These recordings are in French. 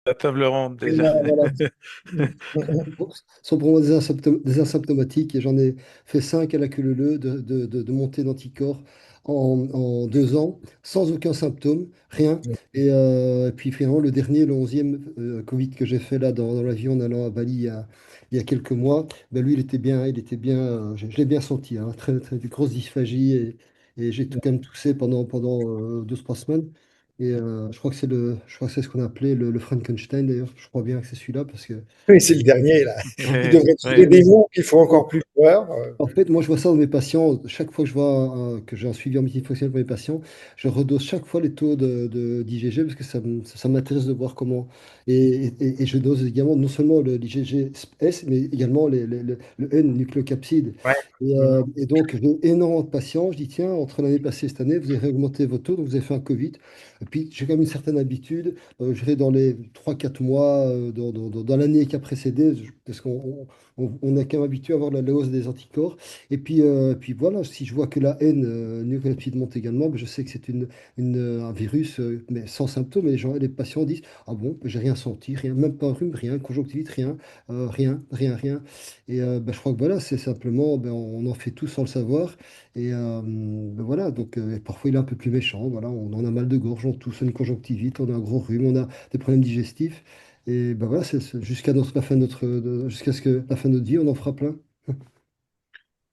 La table ronde déjà. Voilà, voilà. Sont pour moi des asymptomatiques et j'en ai fait 5 à la queue leu de montée d'anticorps en 2 ans, sans aucun symptôme, rien. Et puis finalement, le dernier, le 11e Covid que j'ai fait là dans l'avion en allant à Bali il y a quelques mois, ben lui, il était bien, je l'ai bien senti, hein, très, très grosse dysphagie et j'ai tout quand même toussé pendant 2, 3 semaines. Et je crois que c'est ce qu'on appelait le Frankenstein d'ailleurs. Je crois bien que c'est celui-là parce que Oui, c'est le dernier, là. Il Ouais, devrait trouver ouais. des mots qui font encore plus peur. en fait, moi, je vois ça dans mes patients. Chaque fois que je vois que j'ai un suivi en multifonctionnel pour mes patients, je redose chaque fois les taux d'IgG parce que ça m'intéresse de voir comment. Et je dose également non seulement l'IgG S, mais également le N, nucléocapside. Ouais. Et, Mhm. euh, et donc, j'ai énormément de patients. Je dis, tiens, entre l'année passée et cette année, vous avez augmenté vos taux, donc vous avez fait un Covid. Et puis, j'ai quand même une certaine habitude. Je vais dans les 3, 4 mois, dans l'année qui a précédé, parce qu'on est quand même habitué à voir la hausse des anticorps. Et puis voilà, si je vois que la haine nucléoleptide monte également, ben je sais que c'est un virus, mais sans symptômes. Et les patients disent, ah bon, ben j'ai rien senti, rien, même pas un rhume, rien, conjonctivite, rien, rien, rien, rien. Et je crois que voilà, c'est simplement, ben, on en fait tout sans le savoir. Et voilà, donc parfois il est un peu plus méchant. Voilà, on en a mal de gorge, on tousse, une conjonctivite, on a un gros rhume, on a des problèmes digestifs. Et ben voilà, jusqu'à ce que la fin de notre vie, on en fera plein.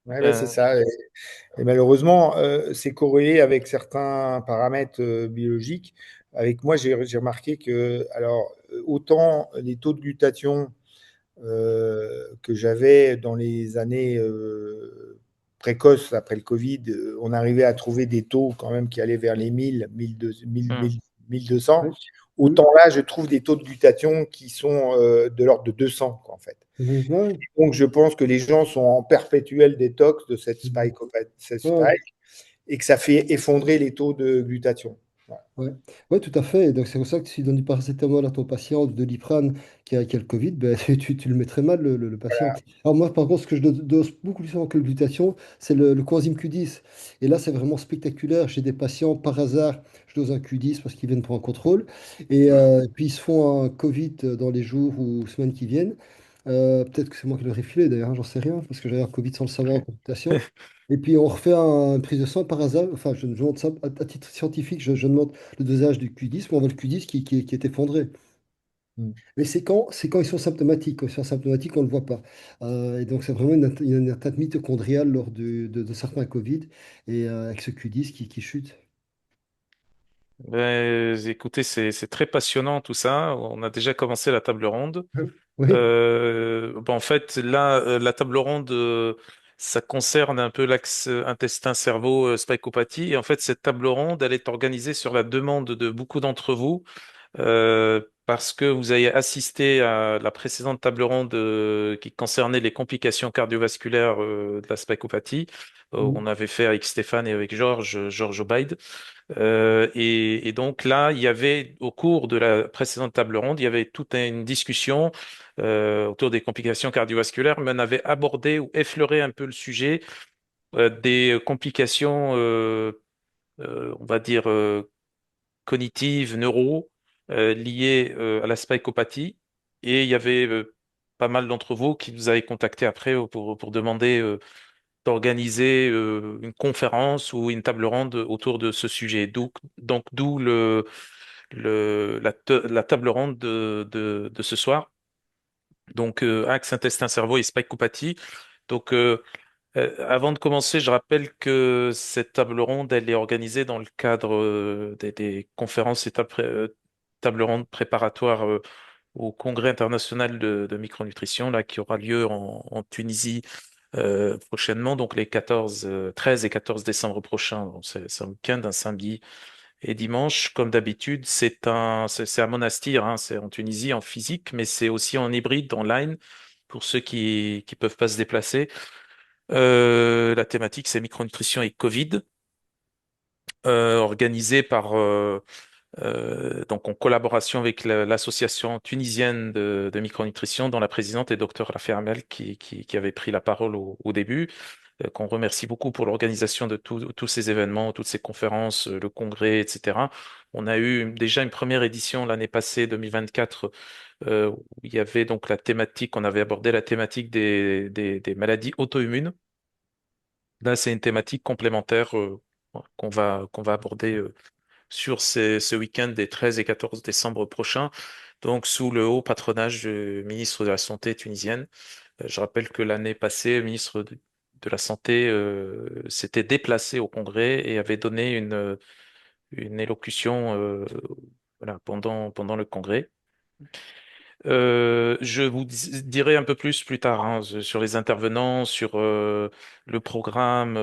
Ouais, ben, c'est Ben, ça. Et malheureusement, c'est corrélé avec certains paramètres biologiques. Avec moi, j'ai remarqué que, alors, autant les taux de glutathion que j'avais dans les années précoces après le Covid, on arrivait à trouver des taux quand même qui allaient vers les 1000, 1200, 1000, hmm. 1200. Ouais. Mhm. Autant là, je trouve des taux de glutathion qui sont de l'ordre de 200, quoi, en fait. Mhm. Ouais. Donc, je pense que les gens sont en perpétuel détox de Mhm. cette Ouais. spike et que ça fait effondrer les taux de glutathion. Voilà. Ouais. Ouais, tout à fait. Et donc, c'est pour ça que si tu donnes du paracétamol à ton patient, de Doliprane qui a le Covid, ben, tu le mets très mal, le patient. Alors, moi, par contre, ce que je dose beaucoup plus souvent que le glutathion, c'est le coenzyme Q10. Et là, c'est vraiment spectaculaire. Chez des patients, par hasard, je dose un Q10 parce qu'ils viennent pour un contrôle. Et puis, ils se font un Covid dans les jours ou semaines qui viennent. Peut-être que c'est moi qui l'aurais filé, d'ailleurs, hein, j'en sais rien, parce que j'avais un Covid sans le savoir en consultation. Et puis, on refait une prise de sang par hasard. Enfin, je demande ça à titre scientifique. Je demande le dosage du Q10, mais on voit le Q10 qui est effondré. Mm. Mais c'est quand ils sont symptomatiques. Quand ils sont asymptomatiques, on ne le voit pas. Et donc, c'est vraiment une atteinte mitochondriale lors de certains Covid, et avec ce Q10 qui chute. Écoutez, c'est très passionnant tout ça. On a déjà commencé la table ronde. Oui. Bon, en fait, là, la table ronde, ça concerne un peu l'axe intestin-cerveau, spiropathie. Et en fait, cette table ronde, elle est organisée sur la demande de beaucoup d'entre vous, parce que vous avez assisté à la précédente table ronde qui concernait les complications cardiovasculaires de la spiropathie. On Mhm. avait fait avec Stéphane et avec Georges Obaid. Et donc là, il y avait, au cours de la précédente table ronde, il y avait toute une discussion autour des complications cardiovasculaires, mais on avait abordé ou effleuré un peu le sujet des complications, on va dire, cognitives, neuro, liées à la spiropathie. Et il y avait pas mal d'entre vous qui nous avaient contacté après pour demander d'organiser une conférence ou une table ronde autour de ce sujet. Donc, d'où la table ronde de ce soir. Donc, axe intestin-cerveau et spiropathie. Donc, avant de commencer, je rappelle que cette table ronde, elle est organisée dans le cadre des conférences et tables rondes préparatoires au Congrès international de micronutrition, là, qui aura lieu en Tunisie prochainement, donc les 13 et 14 décembre prochains. Donc, c'est un week-end, un samedi et dimanche. Comme d'habitude, c'est à Monastir, hein, c'est en Tunisie en physique, mais c'est aussi en hybride, online, pour ceux qui peuvent pas se déplacer. La thématique, c'est micronutrition et Covid, organisée donc en collaboration avec l'association tunisienne de micronutrition, dont la présidente est Dr Rafia Amel, qui avait pris la parole au début. qu'on remercie beaucoup pour l'organisation de tous ces événements, toutes ces conférences, le congrès, etc. On a eu déjà une première édition l'année passée, 2024, où il y avait donc la thématique, on avait abordé la thématique des maladies auto-immunes. Là, c'est une thématique complémentaire qu'on va aborder sur ce week-end des 13 et 14 décembre prochains, donc sous le haut patronage du ministre de la Santé tunisienne. Je rappelle que l'année passée, le ministre de la Santé s'était déplacé au Congrès et avait donné une élocution voilà, pendant le Congrès. Je vous dirai un peu plus tard hein, sur les intervenants, sur le programme,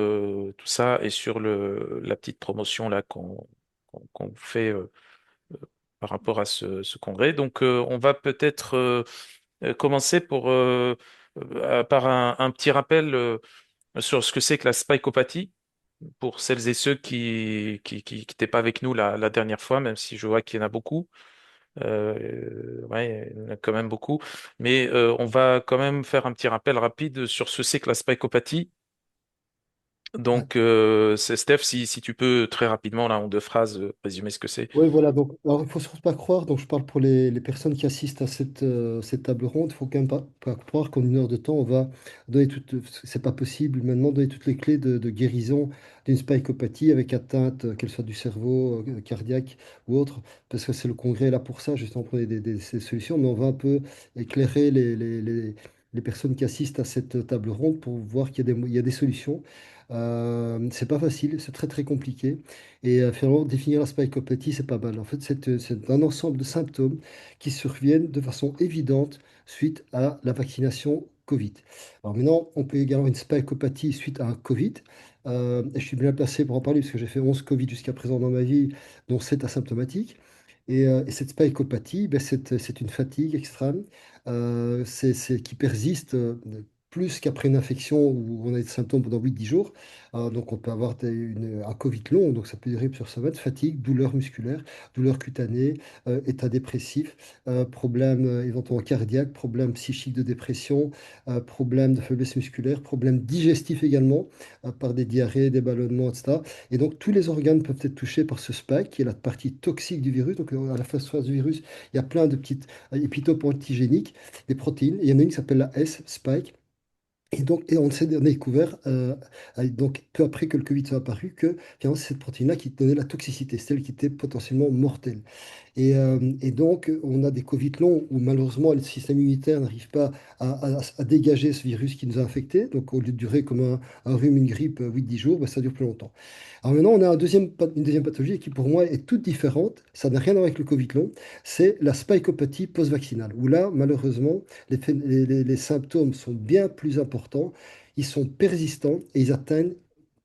tout ça, et sur la petite promotion là qu'on vous fait par rapport à ce congrès. Donc, on va peut-être commencer par un petit rappel sur ce que c'est que la spikeopathie pour celles et ceux qui n'étaient pas avec nous la dernière fois, même si je vois qu'il y en a beaucoup. Ouais, il y en a quand même beaucoup. Mais on va quand même faire un petit rappel rapide sur ce que c'est que la spikeopathie. Ouais. Donc, c'est Steph, si tu peux très rapidement, là, en 2 phrases, résumer ce que c'est. Oui, voilà. Donc, alors, il faut surtout pas croire. Donc, je parle pour les personnes qui assistent à cette table ronde. Il faut quand même pas croire qu'en 1 heure de temps, on va donner toutes. C'est pas possible maintenant donner toutes les clés de guérison d'une spiromégalie avec atteinte, qu'elle soit du cerveau, cardiaque ou autre, parce que c'est le congrès là pour ça, justement, pour ces solutions. Mais on va un peu éclairer les personnes qui assistent à cette table ronde pour voir qu'il y a des solutions. C'est pas facile, c'est très très compliqué. Et finalement, définir la spiromégalie, c'est pas mal. En fait, c'est un ensemble de symptômes qui surviennent de façon évidente suite à la vaccination Covid. Alors maintenant, on peut également avoir une spiromégalie suite à un Covid. Et je suis bien placé pour en parler parce que j'ai fait 11 Covid jusqu'à présent dans ma vie, dont 7 asymptomatiques. Et cette spiromégalie, ben, c'est une fatigue extrême qui persiste plus qu'après une infection où on a des symptômes pendant 8 10 jours. Donc on peut avoir un Covid long, donc ça peut durer plusieurs semaines, fatigue, douleur musculaire, douleur cutanée, état dépressif, problème éventuellement cardiaque, problème psychique de dépression, problème de faiblesse musculaire, problème digestif également, par des diarrhées, des ballonnements, etc. Et donc tous les organes peuvent être touchés par ce spike, qui est la partie toxique du virus. Donc à la face du virus, il y a plein de petites épitopes antigéniques, des protéines. Et il y en a une qui s'appelle la S-spike. Et donc, on s'est découvert, donc, peu après que le Covid soit apparu, que finalement, c'est cette protéine-là qui donnait la toxicité, celle qui était potentiellement mortelle. Et donc, on a des Covid longs où malheureusement, le système immunitaire n'arrive pas à dégager ce virus qui nous a infectés. Donc, au lieu de durer comme un rhume, une grippe, 8 10 jours, bah, ça dure plus longtemps. Alors maintenant, on a une deuxième pathologie qui pour moi est toute différente. Ça n'a rien à voir avec le Covid long. C'est la spiromégalie post-vaccinale, où là, malheureusement, les symptômes sont bien plus importants, ils sont persistants et ils atteignent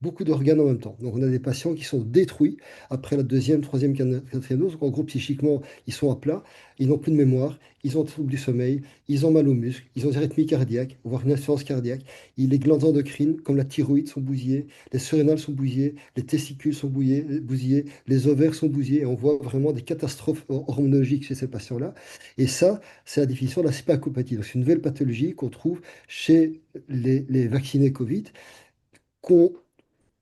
beaucoup d'organes en même temps. Donc on a des patients qui sont détruits après la deuxième, troisième, quatrième dose. Donc en gros, psychiquement, ils sont à plat, ils n'ont plus de mémoire, ils ont des troubles du sommeil, ils ont mal aux muscles, ils ont des arythmies cardiaques, voire une insuffisance cardiaque. Les glandes endocrines, comme la thyroïde, sont bousillées, les surrénales sont bousillées, les testicules sont bousillés, les ovaires sont bousillés. Et on voit vraiment des catastrophes hormonologiques chez ces patients-là. Et ça, c'est la définition de la spiromégalie. Donc c'est une nouvelle pathologie qu'on trouve chez les vaccinés Covid, qu'on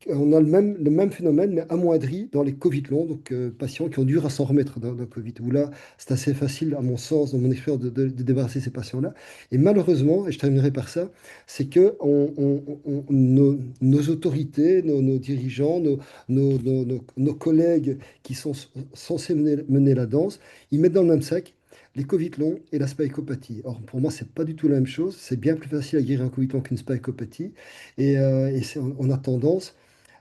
on a le même phénomène, mais amoindri dans les Covid longs, donc patients qui ont dû s'en remettre d'un Covid, où là, c'est assez facile, à mon sens, dans mon expérience, de débarrasser ces patients-là. Et malheureusement, et je terminerai par ça, c'est que nos autorités, nos dirigeants, nos collègues qui sont censés mener la danse, ils mettent dans le même sac les Covid longs et la spiromégalie. Or, pour moi, c'est pas du tout la même chose. C'est bien plus facile à guérir un Covid long qu'une spiromégalie. On a tendance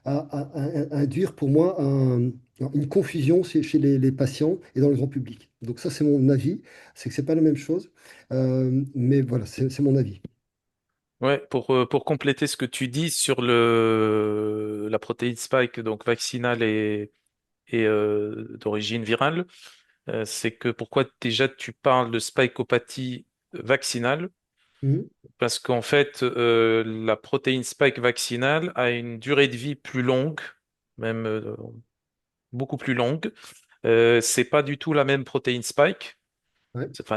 à induire pour moi une confusion chez les patients et dans le grand public. Donc ça, c'est mon avis. C'est que c'est pas la même chose. Mais voilà, c'est mon avis. Ouais, pour compléter ce que tu dis sur la protéine spike, donc vaccinale et d'origine virale, c'est que pourquoi déjà tu parles de spikeopathie vaccinale? Mhm. Parce qu'en fait, la protéine spike vaccinale a une durée de vie plus longue, même beaucoup plus longue. C'est pas du tout la même protéine spike. Ouais. Enfin,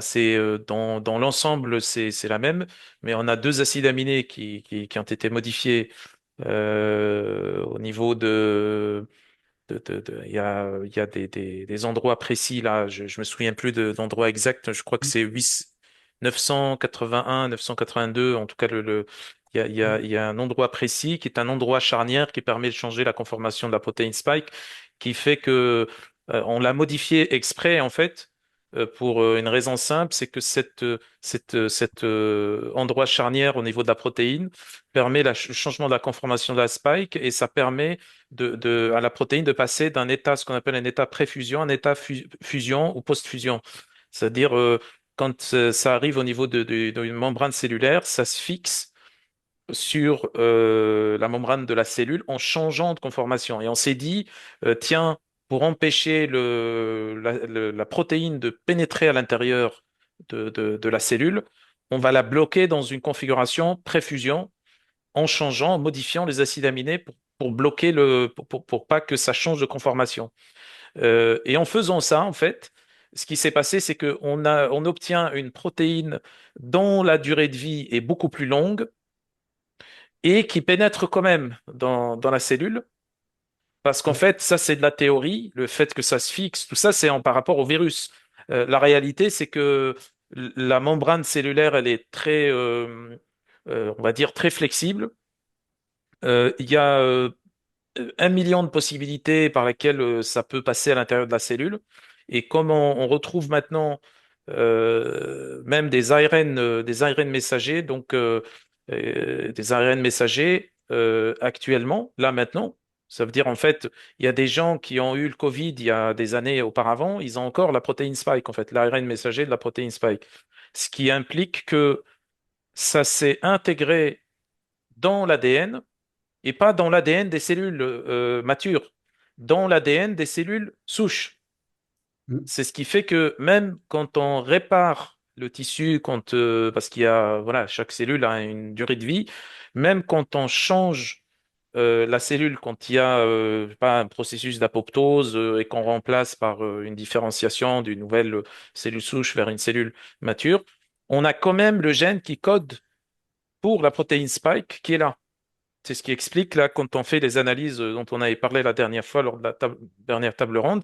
dans l'ensemble, c'est la même, mais on a deux acides aminés qui ont été modifiés Au niveau il y a des endroits précis là, je me souviens plus d'endroits exacts, je crois que c'est 981, 982, en tout cas il y a un endroit précis qui est un endroit charnière qui permet de changer la conformation de la protéine spike, qui fait que on l'a modifié exprès en fait. Pour une raison simple, c'est que cet endroit charnière au niveau de la protéine permet le changement de la conformation de la spike et ça permet à la protéine de passer d'un état, ce qu'on appelle un état préfusion, un état fusion ou post-fusion. C'est-à-dire, quand ça arrive au niveau d'une membrane cellulaire, ça se fixe sur la membrane de la cellule en changeant de conformation. Et on s'est dit, tiens, pour empêcher la protéine de pénétrer à l'intérieur de la cellule, on va la bloquer dans une configuration préfusion en changeant, en modifiant les acides aminés pour bloquer pour pas que ça change de conformation. Et en faisant ça, en fait, ce qui s'est passé, c'est on obtient une protéine dont la durée de vie est beaucoup plus longue et qui pénètre quand même dans la cellule. Parce qu'en fait, ça, c'est de la théorie, le fait que ça se fixe, tout ça, c'est par rapport au virus. La réalité, c'est que la membrane cellulaire, elle est on va dire, très flexible. Il y a 1 million de possibilités par lesquelles ça peut passer à l'intérieur de la cellule. Et comme on retrouve maintenant même des ARN messagers, donc des ARN messagers actuellement, là maintenant, ça veut dire en fait, il y a des gens qui ont eu le Covid il y a des années auparavant, ils ont encore la protéine spike, en fait, l'ARN messager de la protéine spike. Ce qui implique que ça s'est intégré dans l'ADN et pas dans l'ADN des cellules matures, dans l'ADN des cellules souches. Mm. C'est ce qui fait que même quand on répare le tissu, parce qu'il y a, voilà, chaque cellule a une durée de vie, même quand on change la cellule, quand il y a pas un processus d'apoptose et qu'on remplace par une différenciation d'une nouvelle cellule souche vers une cellule mature, on a quand même le gène qui code pour la protéine spike qui est là. C'est ce qui explique, là, quand on fait les analyses dont on avait parlé la dernière fois lors de la dernière table ronde,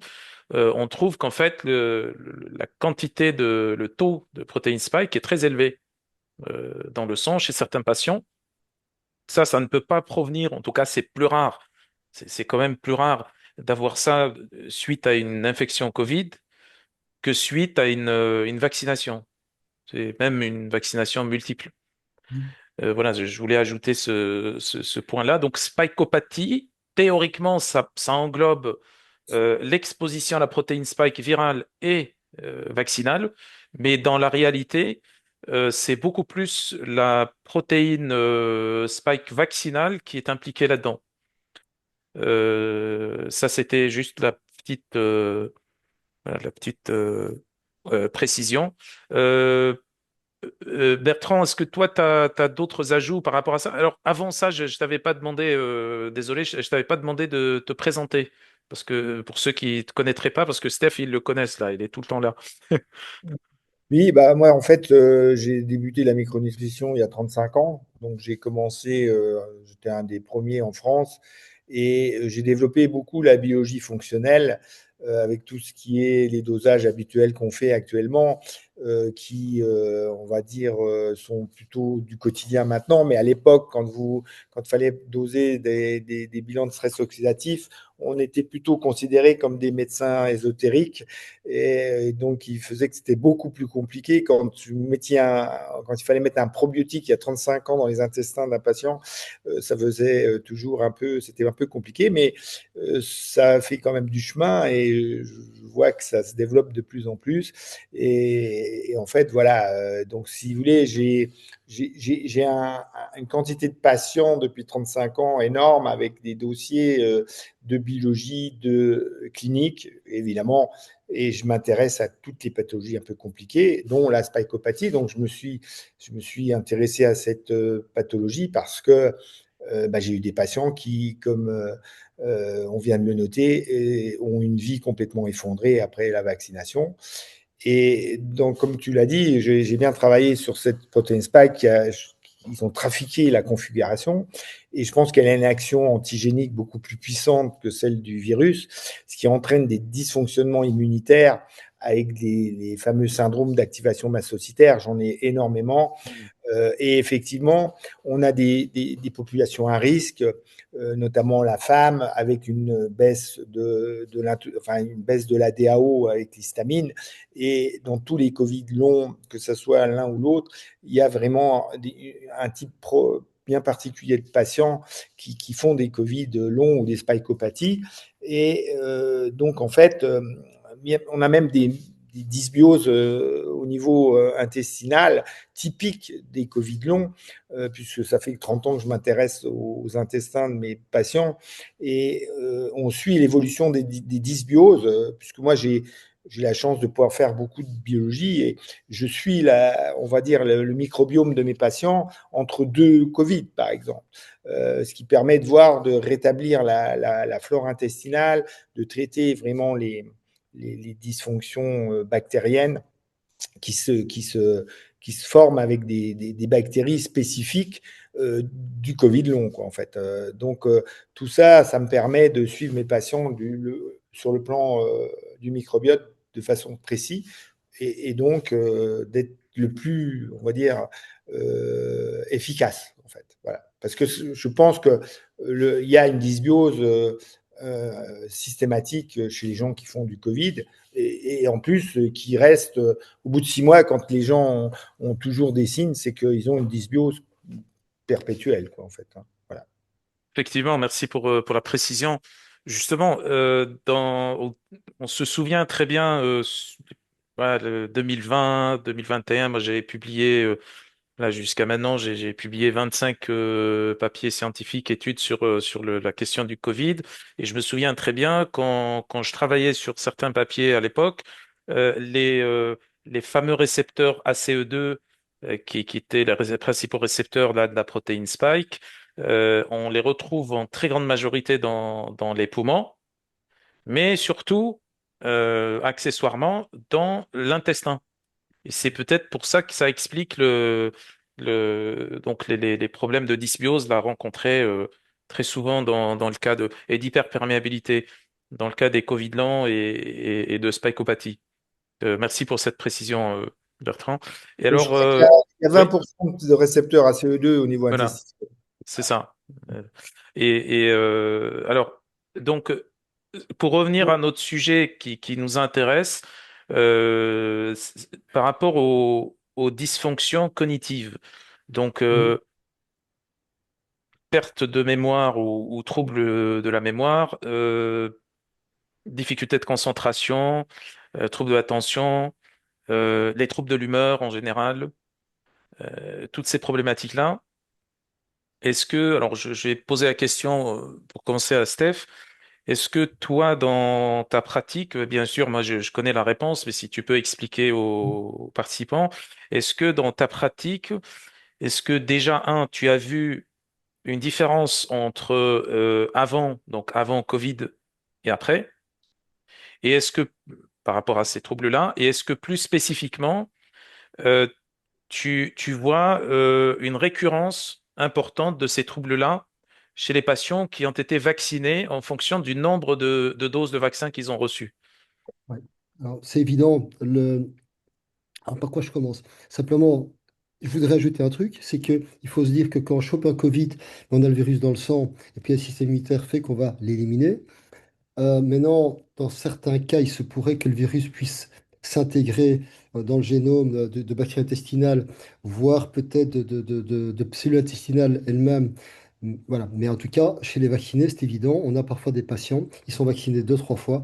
on trouve qu'en fait, la quantité le taux de protéines spike est très élevé dans le sang chez certains patients. Ça ne peut pas provenir, en tout cas, c'est plus rare. C'est quand même plus rare d'avoir ça suite à une infection Covid que suite à une vaccination. C'est même une vaccination multiple. Voilà, je voulais ajouter ce point-là. Donc, spikeopathie, théoriquement, ça englobe l'exposition à la protéine spike virale et vaccinale, mais dans la réalité, c'est beaucoup plus la protéine spike vaccinale qui est impliquée là-dedans. Ça, c'était juste la petite précision. Euh, Bertrand, est-ce que toi, tu as d'autres ajouts par rapport à ça? Alors, avant ça, je ne t'avais pas demandé, désolé, je t'avais pas demandé de te présenter. Parce que pour ceux qui ne te connaîtraient pas, parce que Steph, ils le connaissent là, il est tout le temps là. Oui, bah moi en fait j'ai débuté la micronutrition il y a 35 ans, donc j'ai commencé, j'étais un des premiers en France et j'ai développé beaucoup la biologie fonctionnelle avec tout ce qui est les dosages habituels qu'on fait actuellement, qui on va dire sont plutôt du quotidien maintenant, mais à l'époque quand il fallait doser des bilans de stress oxydatif, on était plutôt considérés comme des médecins ésotériques et donc, il faisait que c'était beaucoup plus compliqué quand il fallait mettre un probiotique il y a 35 ans dans les intestins d'un patient, ça faisait toujours c'était un peu compliqué, mais ça fait quand même du chemin et je vois que ça se développe de plus en plus. Et en fait, voilà, donc si vous voulez, j'ai une quantité de patients depuis 35 ans énorme avec des dossiers de biologie, de clinique, évidemment, et je m'intéresse à toutes les pathologies un peu compliquées, dont la spikeopathie. Donc, je me suis intéressé à cette pathologie parce que bah, j'ai eu des patients qui, comme on vient de le noter, ont une vie complètement effondrée après la vaccination. Et donc, comme tu l'as dit, j'ai bien travaillé sur cette protéine spike ils ont trafiqué la configuration. Et je pense qu'elle a une action antigénique beaucoup plus puissante que celle du virus, ce qui entraîne des dysfonctionnements immunitaires avec les fameux syndromes d'activation mastocytaire. J'en ai énormément. Et effectivement, on a des populations à risque, notamment la femme, avec une baisse enfin, une baisse de la DAO avec l'histamine. Et dans tous les Covid longs, que ce soit l'un ou l'autre, il y a vraiment un type bien particulier de patients qui font des Covid longs ou des spikopathies. Et donc, en fait, on a même des dysbioses au niveau intestinal typiques des Covid longs, puisque ça fait 30 ans que je m'intéresse aux intestins de mes patients, et on suit l'évolution des dysbioses, puisque moi j'ai la chance de pouvoir faire beaucoup de biologie et je suis on va dire le microbiome de mes patients entre deux Covid, par exemple. Ce qui permet de voir, de rétablir la flore intestinale, de traiter vraiment les dysfonctions bactériennes qui se forment avec des bactéries spécifiques du Covid long, quoi, en fait. Donc, tout ça, ça me permet de suivre mes patients sur le plan du microbiote de façon précise et donc d'être le plus, on va dire, efficace, en fait. Voilà. Parce que je pense que il y a une dysbiose systématique chez les gens qui font du Covid et en plus qui reste au bout de 6 mois quand les gens ont toujours des signes, c'est qu'ils ont une dysbiose perpétuelle, quoi, en fait. Hein. Voilà. Effectivement, merci pour la précision. Justement, on se souvient très bien, voilà, 2020, 2021, moi j'avais publié, là jusqu'à maintenant, j'ai publié 25 papiers scientifiques, études sur la question du Covid. Et je me souviens très bien quand je travaillais sur certains papiers à l'époque, les fameux récepteurs ACE2, qui étaient les principaux récepteurs là, de la protéine Spike, on les retrouve en très grande majorité dans les poumons, mais surtout, accessoirement, dans l'intestin. Et c'est peut-être pour ça que ça explique donc les problèmes de dysbiose là, rencontrés très souvent dans le cas et d'hyperperméabilité, dans le cas des Covid lents et de spicopathie. Merci pour cette précision, Bertrand. Et Je alors, crois qu'il y a oui, 20% de récepteurs ACE2 au niveau voilà, intestinal. c'est ça. Euh, alors, donc, pour revenir à notre sujet qui nous intéresse, par rapport aux dysfonctions cognitives, donc perte de mémoire ou trouble de la mémoire, difficulté de concentration, trouble de l'attention, les troubles de l'humeur en général, toutes ces problématiques-là. Alors je vais poser la question pour commencer à Steph. Est-ce que toi, dans ta pratique, bien sûr, moi je connais la réponse, mais si tu peux expliquer aux participants, est-ce que dans ta pratique, est-ce que déjà, tu as vu une différence entre avant, donc avant Covid et après, et est-ce que, par rapport à ces troubles-là, et est-ce que plus spécifiquement, euh, tu vois une récurrence importante de ces troubles-là chez les patients qui ont été vaccinés en fonction du nombre de doses de vaccin qu'ils ont reçues. Ouais. Alors, c'est évident. Alors, par quoi je commence? Simplement, je voudrais ajouter un truc, c'est que il faut se dire que quand on chope un Covid, on a le virus dans le sang, et puis le système immunitaire fait qu'on va l'éliminer. Maintenant, dans certains cas, il se pourrait que le virus puisse s'intégrer dans le génome de bactéries intestinales, voire peut-être de cellules intestinales elles-mêmes. Voilà. Mais en tout cas, chez les vaccinés, c'est évident, on a parfois des patients qui sont vaccinés deux, trois fois,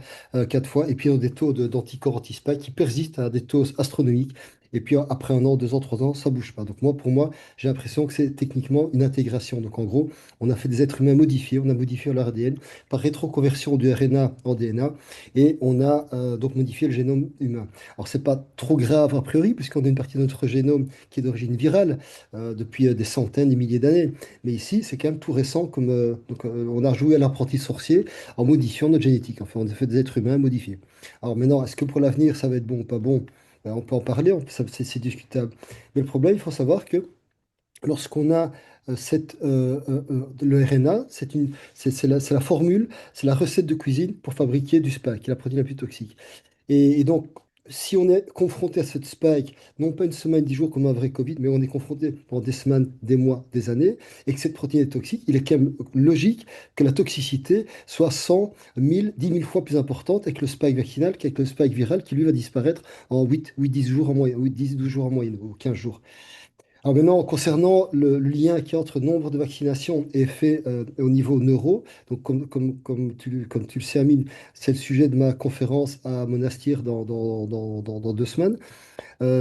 quatre fois, et puis ont des taux d'anticorps anti-spike qui persistent à des taux astronomiques. Et puis après un an, 2 ans, 3 ans, ça bouge pas. Donc moi, pour moi, j'ai l'impression que c'est techniquement une intégration. Donc en gros, on a fait des êtres humains modifiés, on a modifié leur ADN par rétroconversion du RNA en DNA et on a donc modifié le génome humain. Alors c'est pas trop grave a priori puisqu'on a une partie de notre génome qui est d'origine virale depuis des centaines, des milliers d'années. Mais ici c'est quand même tout récent comme on a joué à l'apprenti sorcier en modifiant notre génétique. Enfin on a fait des êtres humains modifiés. Alors maintenant est-ce que pour l'avenir ça va être bon ou pas bon? On peut en parler, c'est discutable. Mais le problème il faut savoir que lorsqu'on a le RNA, c'est la formule, c'est la recette de cuisine pour fabriquer du spike, qui est la protéine la plus toxique. Et donc, si on est confronté à cette spike, non pas une semaine, 10 jours comme un vrai Covid, mais on est confronté pendant des semaines, des mois, des années, et que cette protéine est toxique, il est quand même logique que la toxicité soit 100, 1000, 10 000 fois plus importante avec le spike vaccinal qu'avec le spike viral qui lui va disparaître en 10 jours en moyenne, 8, 10, 12 jours en moyenne, ou 15 jours. Alors maintenant, concernant le lien qu'il y a entre nombre de vaccinations et effet au niveau neuro, donc comme tu le sais, Amine, c'est le sujet de ma conférence à Monastir dans 2 semaines.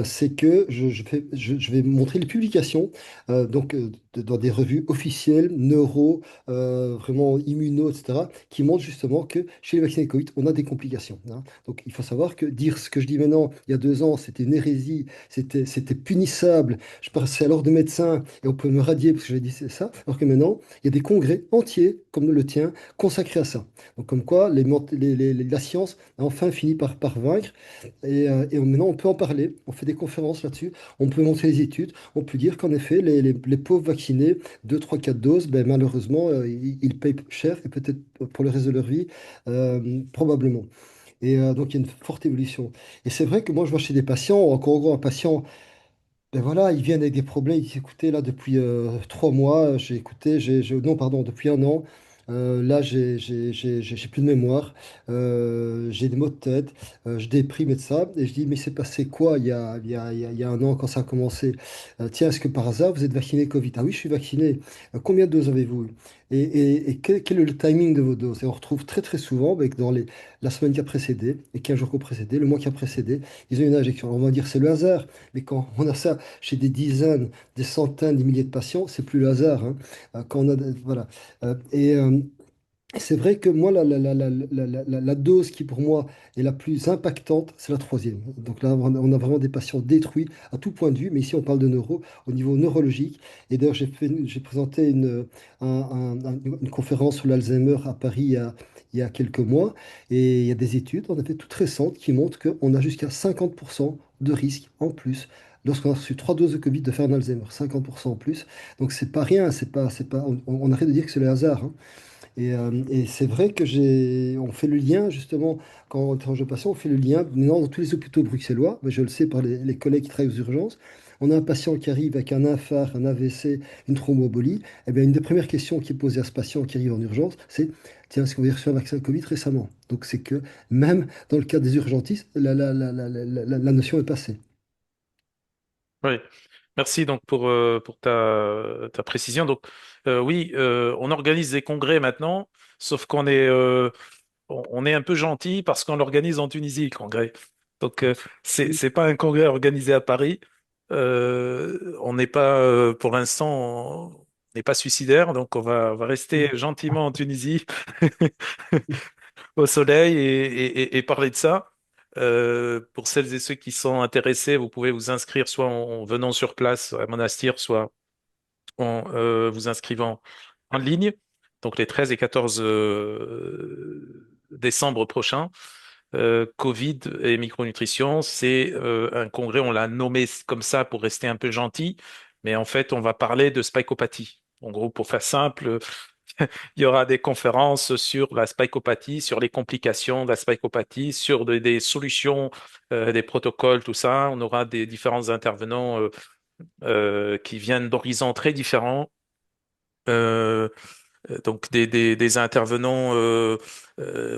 C'est que je vais montrer les publications dans des revues officielles, neuro, vraiment immuno, etc., qui montrent justement que chez les vaccinés Covid, on a des complications, hein. Donc il faut savoir que dire ce que je dis maintenant, il y a 2 ans, c'était une hérésie, c'était punissable. Je passais à l'ordre de médecin et on pouvait me radier parce que j'ai dit c'est ça, alors que maintenant, il y a des congrès entiers, comme le tien, consacrés à ça. Donc comme quoi, la science a enfin fini par vaincre. Et maintenant, on peut en parler, on fait des conférences là-dessus, on peut montrer les études, on peut dire qu'en effet, les pauvres vaccinés, 2 3 4 doses, ben, malheureusement, ils payent cher et peut-être pour le reste de leur vie, probablement. Et donc, il y a une forte évolution. Et c'est vrai que moi, je vois chez des patients, encore en gros, un patient ben voilà, ils viennent avec des problèmes. Ils disent, écoutez, là, depuis 3 mois, j'ai écouté, non, pardon, depuis un an, là, j'ai plus de mémoire, j'ai des maux de tête, je déprime et de ça. Et je dis, mais c'est passé quoi il y a un an quand ça a commencé? Tiens, est-ce que par hasard, vous êtes vacciné Covid? Ah oui, je suis vacciné. Combien de doses avez-vous eu? Et quel est le timing de vos doses? Et on retrouve très, très souvent ben, que dans la semaine qui a précédé, les 15 jours qui ont précédé, le mois qui a précédé, ils ont eu une injection. Alors, on va dire c'est le hasard. Mais quand on a ça chez des dizaines, des centaines, des milliers de patients, c'est plus le hasard, hein. Quand on a, voilà. Et c'est vrai que moi, la dose qui pour moi est la plus impactante, c'est la troisième. Donc là, on a vraiment des patients détruits à tout point de vue, mais ici on parle de neuro, au niveau neurologique. Et d'ailleurs, j'ai présenté une conférence sur l'Alzheimer à Paris il y a quelques mois, et il y a des études, en effet, toutes récentes, qui montrent qu'on a jusqu'à 50% de risque en plus lorsqu'on a reçu 3 doses de Covid de faire un Alzheimer, 50% en plus. Donc c'est pas rien, on arrête de dire que c'est le hasard, hein. Et c'est vrai que on fait le lien, justement, quand on interroge le patient, on fait le lien. Maintenant, dans tous les hôpitaux bruxellois, mais je le sais par les collègues qui travaillent aux urgences, on a un patient qui arrive avec un infarct, un AVC, une thromboembolie. Eh bien, une des premières questions qui est posée à ce patient qui arrive en urgence, c'est, tiens, est-ce que vous avez reçu un vaccin Covid récemment? Donc, c'est que même dans le cas des urgentistes, la notion est passée. Oui. Merci donc pour ta précision. Donc oui, on organise des congrès maintenant, sauf qu'on est un peu gentil parce qu'on l'organise en Tunisie, le congrès. Donc c'est pas un congrès organisé à Paris. On n'est pas pour l'instant on n'est pas suicidaire, donc on va rester gentiment en Tunisie au soleil et parler de ça. Pour celles et ceux qui sont intéressés, vous pouvez vous inscrire soit en venant sur place à Monastir, soit en vous inscrivant en ligne. Donc les 13 et 14 décembre prochains. Covid et micronutrition, c'est un congrès, on l'a nommé comme ça pour rester un peu gentil, mais en fait, on va parler de spicopathie. En gros, pour faire simple, il y aura des conférences sur la spicopathie, sur les complications de la spicopathie, sur des solutions, des protocoles, tout ça. On aura des différents intervenants qui viennent d'horizons très différents. Euh, donc des intervenants,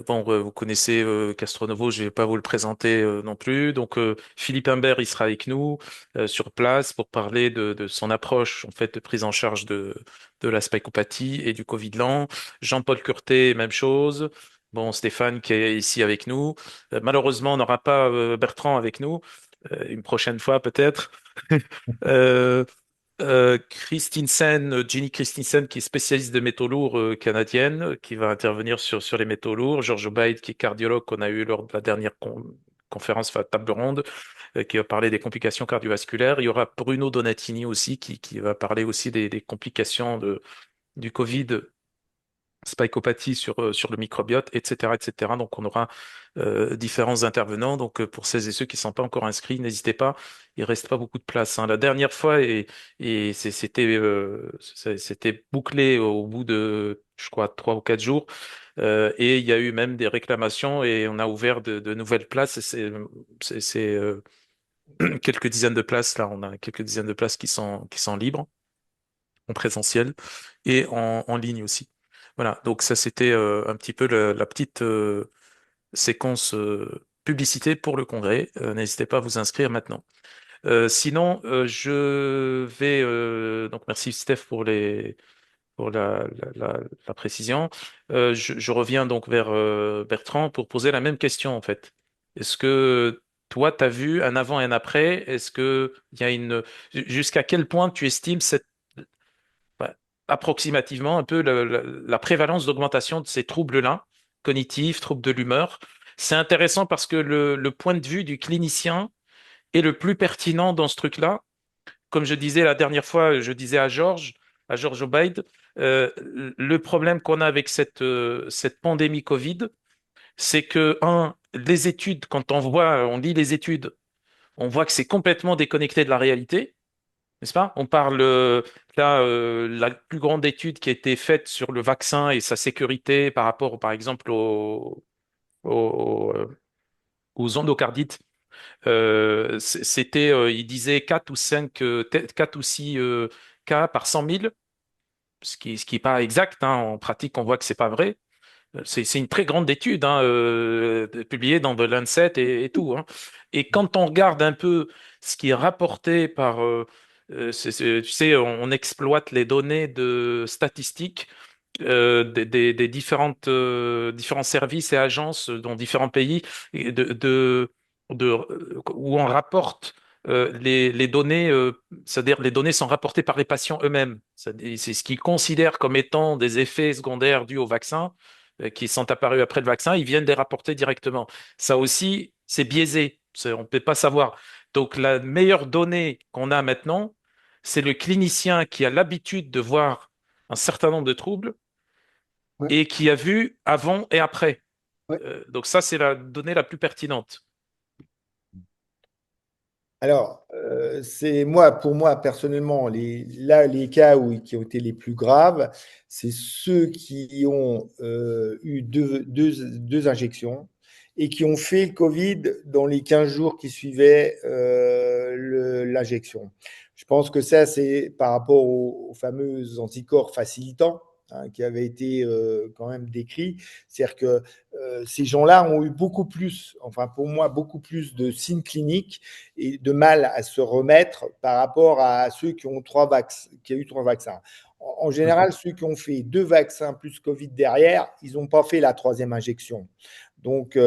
bon, vous connaissez Castronovo, je vais pas vous le présenter non plus. Donc Philippe Imbert, il sera avec nous sur place pour parler de son approche en fait de prise en charge de la spicopathie et du Covid lent. Jean-Paul Curtet, même chose. Bon, Stéphane qui est ici avec nous. Malheureusement, on n'aura pas Bertrand avec nous. Une prochaine fois peut-être. Euh, Christensen, Jenny Christensen, qui est spécialiste de métaux lourds canadienne, qui va intervenir sur les métaux lourds. Georges Obaid, qui est cardiologue, qu'on a eu lors de la dernière conférence, enfin, table ronde, qui va parler des complications cardiovasculaires. Il y aura Bruno Donatini aussi, qui va parler aussi des complications du Covid spikeopathie sur le microbiote, etc., etc. Donc, on aura différents intervenants. Donc, pour celles et ceux qui ne sont pas encore inscrits, n'hésitez pas. Il reste pas beaucoup de place, hein. La dernière fois, c'était bouclé au bout de, je crois, 3 ou 4 jours. Et il y a eu même des réclamations et on a ouvert de nouvelles places. Et c'est quelques dizaines de places là. On a quelques dizaines de places qui sont libres en présentiel et en ligne aussi. Voilà, donc ça c'était un petit peu la petite séquence publicité pour le congrès. N'hésitez pas à vous inscrire maintenant. Sinon, je vais donc merci Steph pour la précision. Je reviens donc vers Bertrand pour poser la même question en fait. Est-ce que toi, tu as vu un avant et un après? Est-ce que il y a jusqu'à quel point tu estimes bah, approximativement un peu la prévalence d'augmentation de ces troubles-là, cognitifs, troubles de l'humeur? C'est intéressant parce que le point de vue du clinicien est le plus pertinent dans ce truc-là. Comme je disais la dernière fois, je disais à George Obaid, le problème qu'on a avec cette pandémie Covid, c'est que, les études, quand on lit les études, on voit que c'est complètement déconnecté de la réalité, n'est-ce pas? On parle là, la plus grande étude qui a été faite sur le vaccin et sa sécurité par rapport, par exemple, aux, aux endocardites. Il disait 4 ou 5, 4 ou 6 cas par 100 000, ce qui est pas exact, hein. En pratique, on voit que c'est pas vrai. C'est une très grande étude, hein, publiée dans The Lancet et tout, hein. Et quand on regarde un peu ce qui est rapporté par, tu sais, on exploite les données de statistiques des différents services et agences dans différents pays et où on rapporte les données, c'est-à-dire les données sont rapportées par les patients eux-mêmes. C'est ce qu'ils considèrent comme étant des effets secondaires dus au vaccin, qui sont apparus après le vaccin, ils viennent les rapporter directement. Ça aussi, c'est biaisé. On ne peut pas savoir. Donc, la meilleure donnée qu'on a maintenant, c'est le clinicien qui a l'habitude de voir un certain nombre de troubles Ouais, et qui a vu avant et après. ouais, Donc ça, c'est la donnée la plus pertinente. Alors, pour moi personnellement, les cas qui ont été les plus graves, c'est ceux qui ont eu deux injections et qui ont fait le Covid dans les 15 jours qui suivaient l'injection. Je pense que ça, c'est par rapport aux fameux anticorps facilitants, hein, qui avaient été quand même décrits. C'est-à-dire que ces gens-là ont eu beaucoup plus, enfin pour moi, beaucoup plus de signes cliniques et de mal à se remettre par rapport à ceux qui ont eu 3 vaccins. En Mhm. général, ceux qui ont fait 2 vaccins plus Covid derrière, ils n'ont pas fait la troisième injection. Donc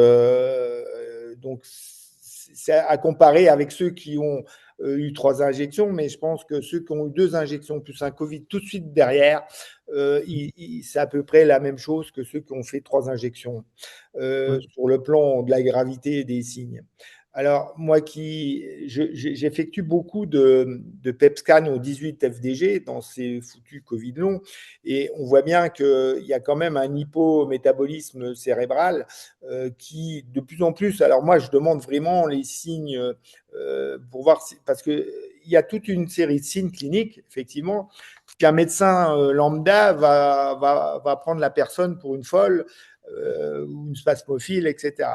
c'est à comparer avec ceux qui ont eu 3 injections, mais je pense que ceux qui ont eu 2 injections plus un Covid tout de suite derrière, c'est à peu près la même chose que ceux qui ont fait 3 injections Ouais. sur le plan de la gravité des signes. Alors, moi j'effectue beaucoup de PET scan au 18 FDG dans ces foutus Covid longs, et on voit bien qu'il y a quand même un hypométabolisme cérébral qui, de plus en plus, alors moi je demande vraiment les signes pour voir, parce qu'il y a toute une série de signes cliniques, effectivement, qu'un médecin lambda va prendre la personne pour une folle ou une spasmophile, etc.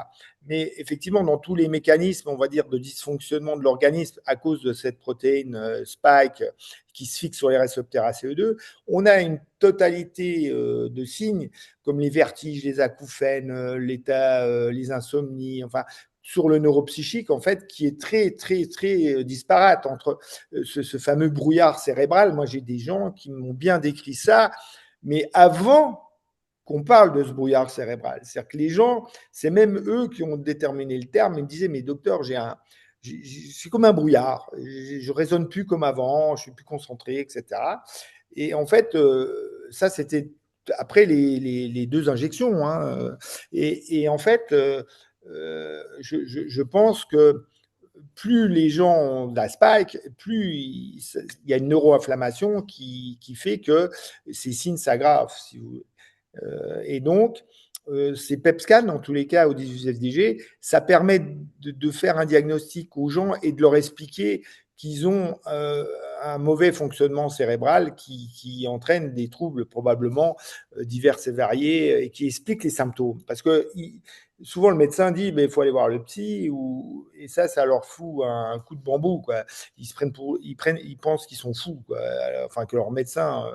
Mais effectivement, dans tous les mécanismes, on va dire, de dysfonctionnement de l'organisme à cause de cette protéine spike qui se fixe sur les récepteurs ACE2, on a une totalité de signes comme les vertiges, les acouphènes, les insomnies, enfin, sur le neuropsychique, en fait, qui est très, très, très disparate entre ce fameux brouillard cérébral. Moi, j'ai des gens qui m'ont bien décrit ça, mais avant qu'on parle de ce brouillard cérébral. C'est-à-dire que les gens, c'est même eux qui ont déterminé le terme. Ils me disaient, mais docteur, c'est comme un brouillard. Je ne raisonne plus comme avant, je suis plus concentré, etc. Et en fait, ça, c'était après les 2 injections, hein. Et en fait, je pense que plus les gens ont de la spike, plus il y a une neuroinflammation qui fait que ces signes s'aggravent. Si vous... Et donc, ces PET scans, en tous les cas, au 18-FDG, ça permet de faire un diagnostic aux gens et de leur expliquer qu'ils ont un mauvais fonctionnement cérébral qui entraîne des troubles probablement divers et variés et qui expliquent les symptômes. Parce que souvent le médecin dit il faut aller voir le psy et ça leur fout un coup de bambou, quoi. Ils pensent qu'ils sont fous, quoi. Enfin que leur médecin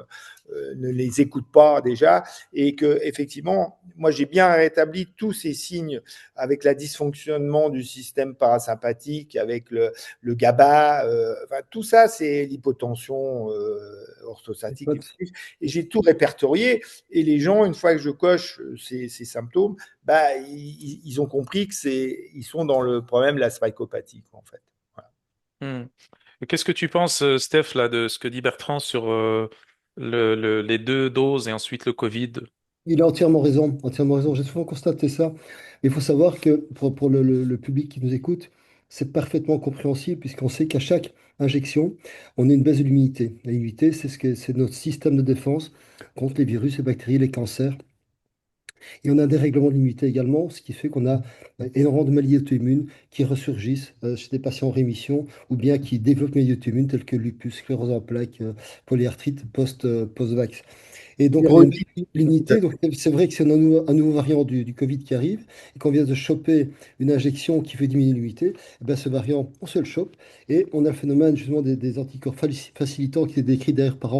ne les écoute pas déjà et que effectivement moi j'ai bien rétabli tous ces signes avec la dysfonctionnement du système parasympathique, avec le GABA, enfin, tout ça c'est l'hypotension orthostatique et j'ai tout répertorié et les gens une fois que je coche ces symptômes, bah, ils ont compris que ils sont dans le problème de la psychopathie en fait. Voilà. Hmm. Et qu'est-ce que tu penses, Steph, là, de ce que dit Bertrand sur les deux doses et ensuite le Covid? Il a entièrement raison, entièrement raison. J'ai souvent constaté ça. Mais il faut savoir que pour le public qui nous écoute, c'est parfaitement compréhensible puisqu'on sait qu'à chaque injection, on a une baisse de l'immunité. L'immunité, c'est notre système de défense contre les virus, les bactéries, les cancers. Et on a un dérèglement de l'immunité également, ce qui fait qu'on a énormément de maladies auto-immunes qui ressurgissent chez des patients en rémission ou bien qui développent une maladie auto-immune telles que lupus, sclérose en plaques, polyarthrite post-vax. Et donc, on a une Ironie, tout à l'unité. Donc, c'est vrai que c'est un nouveau variant du Covid qui arrive et qu'on vient de choper une injection qui fait diminuer l'immunité. Eh ben, ce variant, on se le chope et on a le phénomène justement des anticorps facilitants qui est décrit d'ailleurs par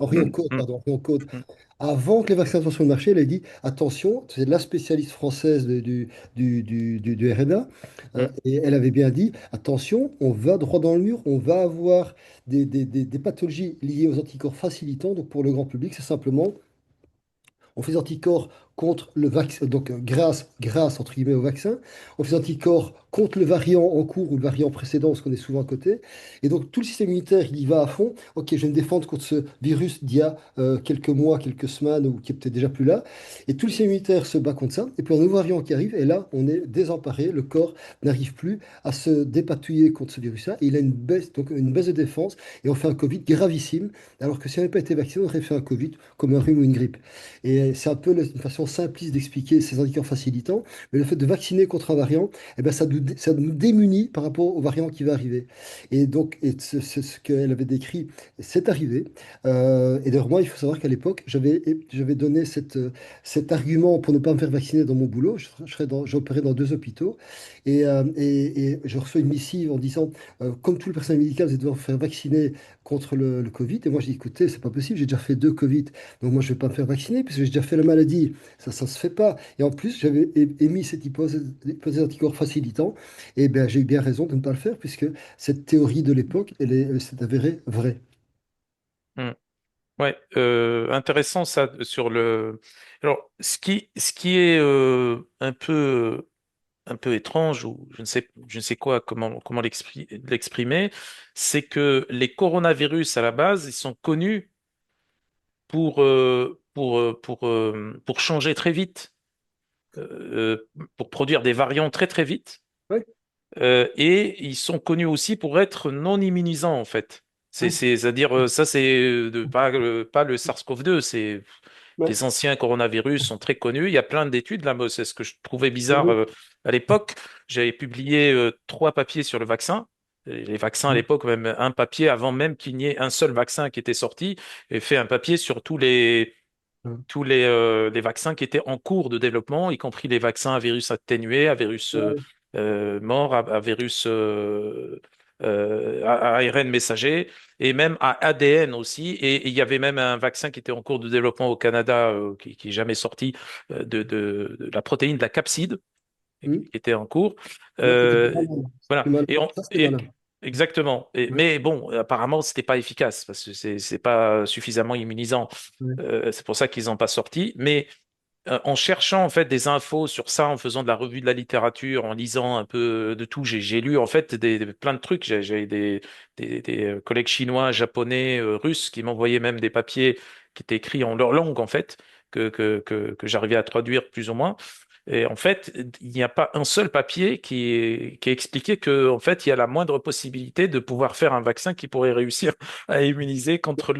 Hmm, hmm, Henrion Code. hmm, Avant que les vaccins soient sur le marché, elle a dit attention, c'est la spécialiste française du RNA, hmm. et elle avait bien dit attention, on va droit dans le mur, on va avoir des pathologies liées aux anticorps facilitants. Donc pour le grand public, c'est simplement on fait des anticorps contre le vaccin, donc grâce entre guillemets au vaccin. On fait des anticorps contre le variant en cours ou le variant précédent, ce qu'on est souvent à côté. Et donc tout le système immunitaire, il y va à fond. Ok, je vais me défendre contre ce virus d'il y a quelques mois, quelques semaines ou qui est peut-être déjà plus là. Et tout le système immunitaire se bat contre ça. Et puis un nouveau variant qui arrive, et là, on est désemparé. Le corps n'arrive plus à se dépatouiller contre ce virus-là. Et il a une baisse de défense. Et on fait un Covid gravissime. Alors que si on n'avait pas été vacciné, on aurait fait un Covid comme un rhume ou une grippe. Et c'est un peu une façon simpliste d'expliquer ces anticorps facilitants, mais le fait de vacciner contre un variant, eh ben, ça nous démunit par rapport au variant qui va arriver. Et donc, c'est ce qu'elle avait décrit, c'est arrivé. Et d'ailleurs, moi, il faut savoir qu'à l'époque, j'avais donné cet argument pour ne pas me faire vacciner dans mon boulot. J'opérais dans deux hôpitaux et je reçois une missive en disant, comme tout le personnel médical, vous allez devoir vous faire vacciner contre le Covid. Et moi, j'ai dit, écoutez, c'est pas possible, j'ai déjà fait deux Covid. Donc moi, je ne vais pas me faire vacciner puisque j'ai déjà fait la maladie. Ça ne se fait pas. Et en plus, j'avais émis cette hypothèse anticorps facilitant. Et bien, j'ai eu bien raison de ne pas le faire puisque cette théorie de l'époque, elle s'est avérée vraie. Hmm. Ouais, intéressant ça sur le. Alors, ce qui est un peu étrange ou je ne sais quoi, comment l'exprimer, c'est que les coronavirus à la base, ils sont connus pour changer très vite, pour produire des variants très très vite. Ouais, Et ils sont connus aussi pour être non immunisants, en fait. ouais, C'est-à-dire, ça, pas le SARS-CoV-2, c'est ouais. les anciens coronavirus sont très connus. Il y a plein d'études, là, moi, c'est ce que je trouvais bizarre Mhm. à l'époque. J'avais publié trois papiers sur le vaccin. Et les vaccins à l'époque, même un papier avant même qu'il n'y ait un seul vaccin qui était sorti, et fait un papier sur Mhm. les vaccins qui étaient en cours de développement, y compris les vaccins à virus atténué, à virus Ouais, mort, à virus à ARN messager, et même à ADN aussi. Et il y avait même un vaccin qui était en cours de développement au Canada, qui est jamais sorti, de la protéine de la capside, qui mhm. était en cours. Ouais, qui était plus Euh, malin. voilà. Plus malin. Ça, c'était malin. Exactement. Ouais, Mais bon, apparemment, c'était pas efficace parce que c'est pas suffisamment immunisant. ouais. C'est pour ça qu'ils n'ont pas sorti. Mais en cherchant en fait des infos sur ça, en faisant de la revue de la littérature, en lisant un peu de tout, j'ai lu en fait plein de trucs. J'ai des collègues chinois, japonais, russes qui m'envoyaient même des papiers qui étaient écrits en leur langue en fait, que j'arrivais à traduire plus ou moins. Et en fait, il n'y a pas un seul papier qui expliquait que en fait, il y a la moindre possibilité de pouvoir faire un vaccin qui pourrait réussir à immuniser contre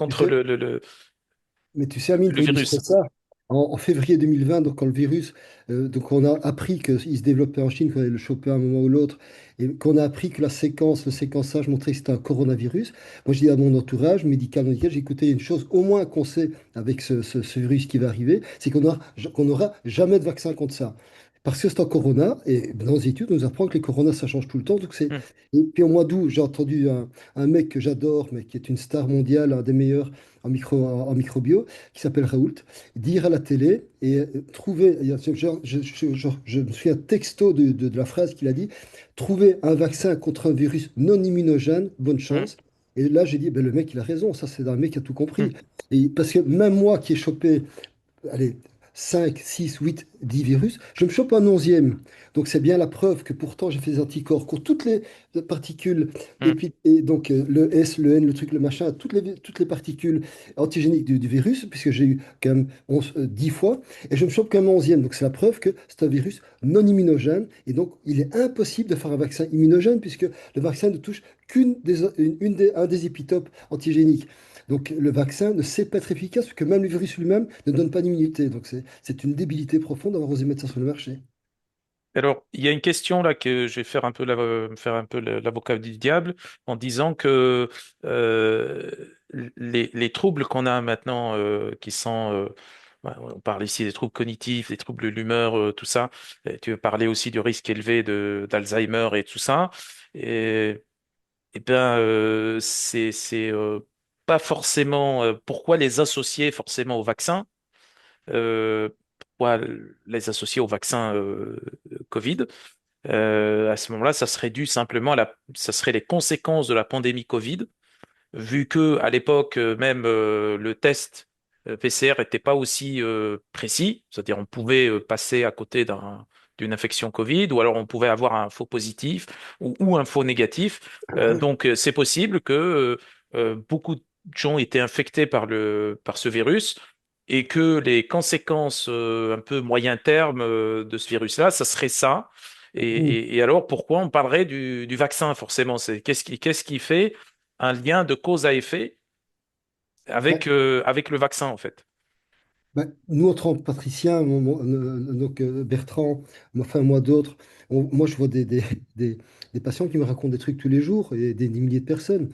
Et tu sais, Mais tu sais, Amine, le pour illustrer virus. ça, en février 2020, donc quand le virus, donc on a appris qu'il se développait en Chine, qu'on allait le choper à un moment ou l'autre, et qu'on a appris que le séquençage montrait que c'était un coronavirus. Moi, je dis à mon entourage médical, j'ai écouté une chose, au moins qu'on sait avec ce virus qui va arriver, c'est qu'on n'aura jamais de vaccin contre ça. Parce que c'est un corona, et dans les études, on nous apprend que les coronas, ça change tout le temps. Hmm, Et puis au mois d'août, j'ai entendu un mec que j'adore, mais qui est une star mondiale, un des meilleurs en microbio, qui s'appelle Raoult, dire à la télé et trouver, il y a je me souviens texto de la phrase qu'il a dit, trouver un vaccin contre un virus non immunogène, bonne hmm, chance. Et là, j'ai dit, ben, le mec, il a raison, ça, c'est un mec qui a tout hmm. compris. Et parce que même moi qui ai chopé allez, 5, 6, 8, 10 virus, je me chope un onzième. Donc c'est bien la preuve que pourtant j'ai fait des anticorps contre toutes les particules, Hmm. et donc le S, le N, le truc, le machin, toutes les particules antigéniques du virus, puisque j'ai eu quand même 10 fois, et je me chope quand même un onzième. Donc c'est la preuve que c'est un virus non immunogène, et donc il est impossible de faire un vaccin immunogène, puisque le vaccin ne touche un des épitopes antigéniques. Donc le vaccin ne sait pas être efficace parce que même le virus lui-même ne donne pas d'immunité. Donc c'est une débilité profonde d'avoir osé mettre ça sur le marché. Alors, il y a une question là que je vais faire un peu me faire un peu l'avocat du diable en disant que euh, les troubles qu'on a maintenant, qui sont, on parle ici des troubles cognitifs, des troubles de l'humeur, tout ça. Et tu veux parler aussi du risque élevé de d'Alzheimer et tout ça. Et ben, pas forcément. Pourquoi les associer forcément au vaccin? Pourquoi les associer au vaccin Covid? À ce moment-là, ça serait dû simplement ça serait les conséquences de la pandémie Covid, vu que à l'époque même le test PCR n'était pas aussi précis, c'est-à-dire on pouvait passer à côté d'une infection Covid, ou alors on pouvait avoir un faux positif ou un faux négatif. Donc c'est possible que beaucoup de gens étaient infectés par ce virus. Et que les conséquences un peu moyen terme de ce virus-là, ça serait ça. Mhm. Et alors, pourquoi on parlerait du vaccin, forcément? Qu'est-ce qui fait un lien de cause à effet Ben, avec le vaccin, en fait? nous, en tant que patriciens, donc Bertrand, enfin moi d'autres, moi je vois des, des patients qui me racontent des trucs tous les jours et des milliers de personnes.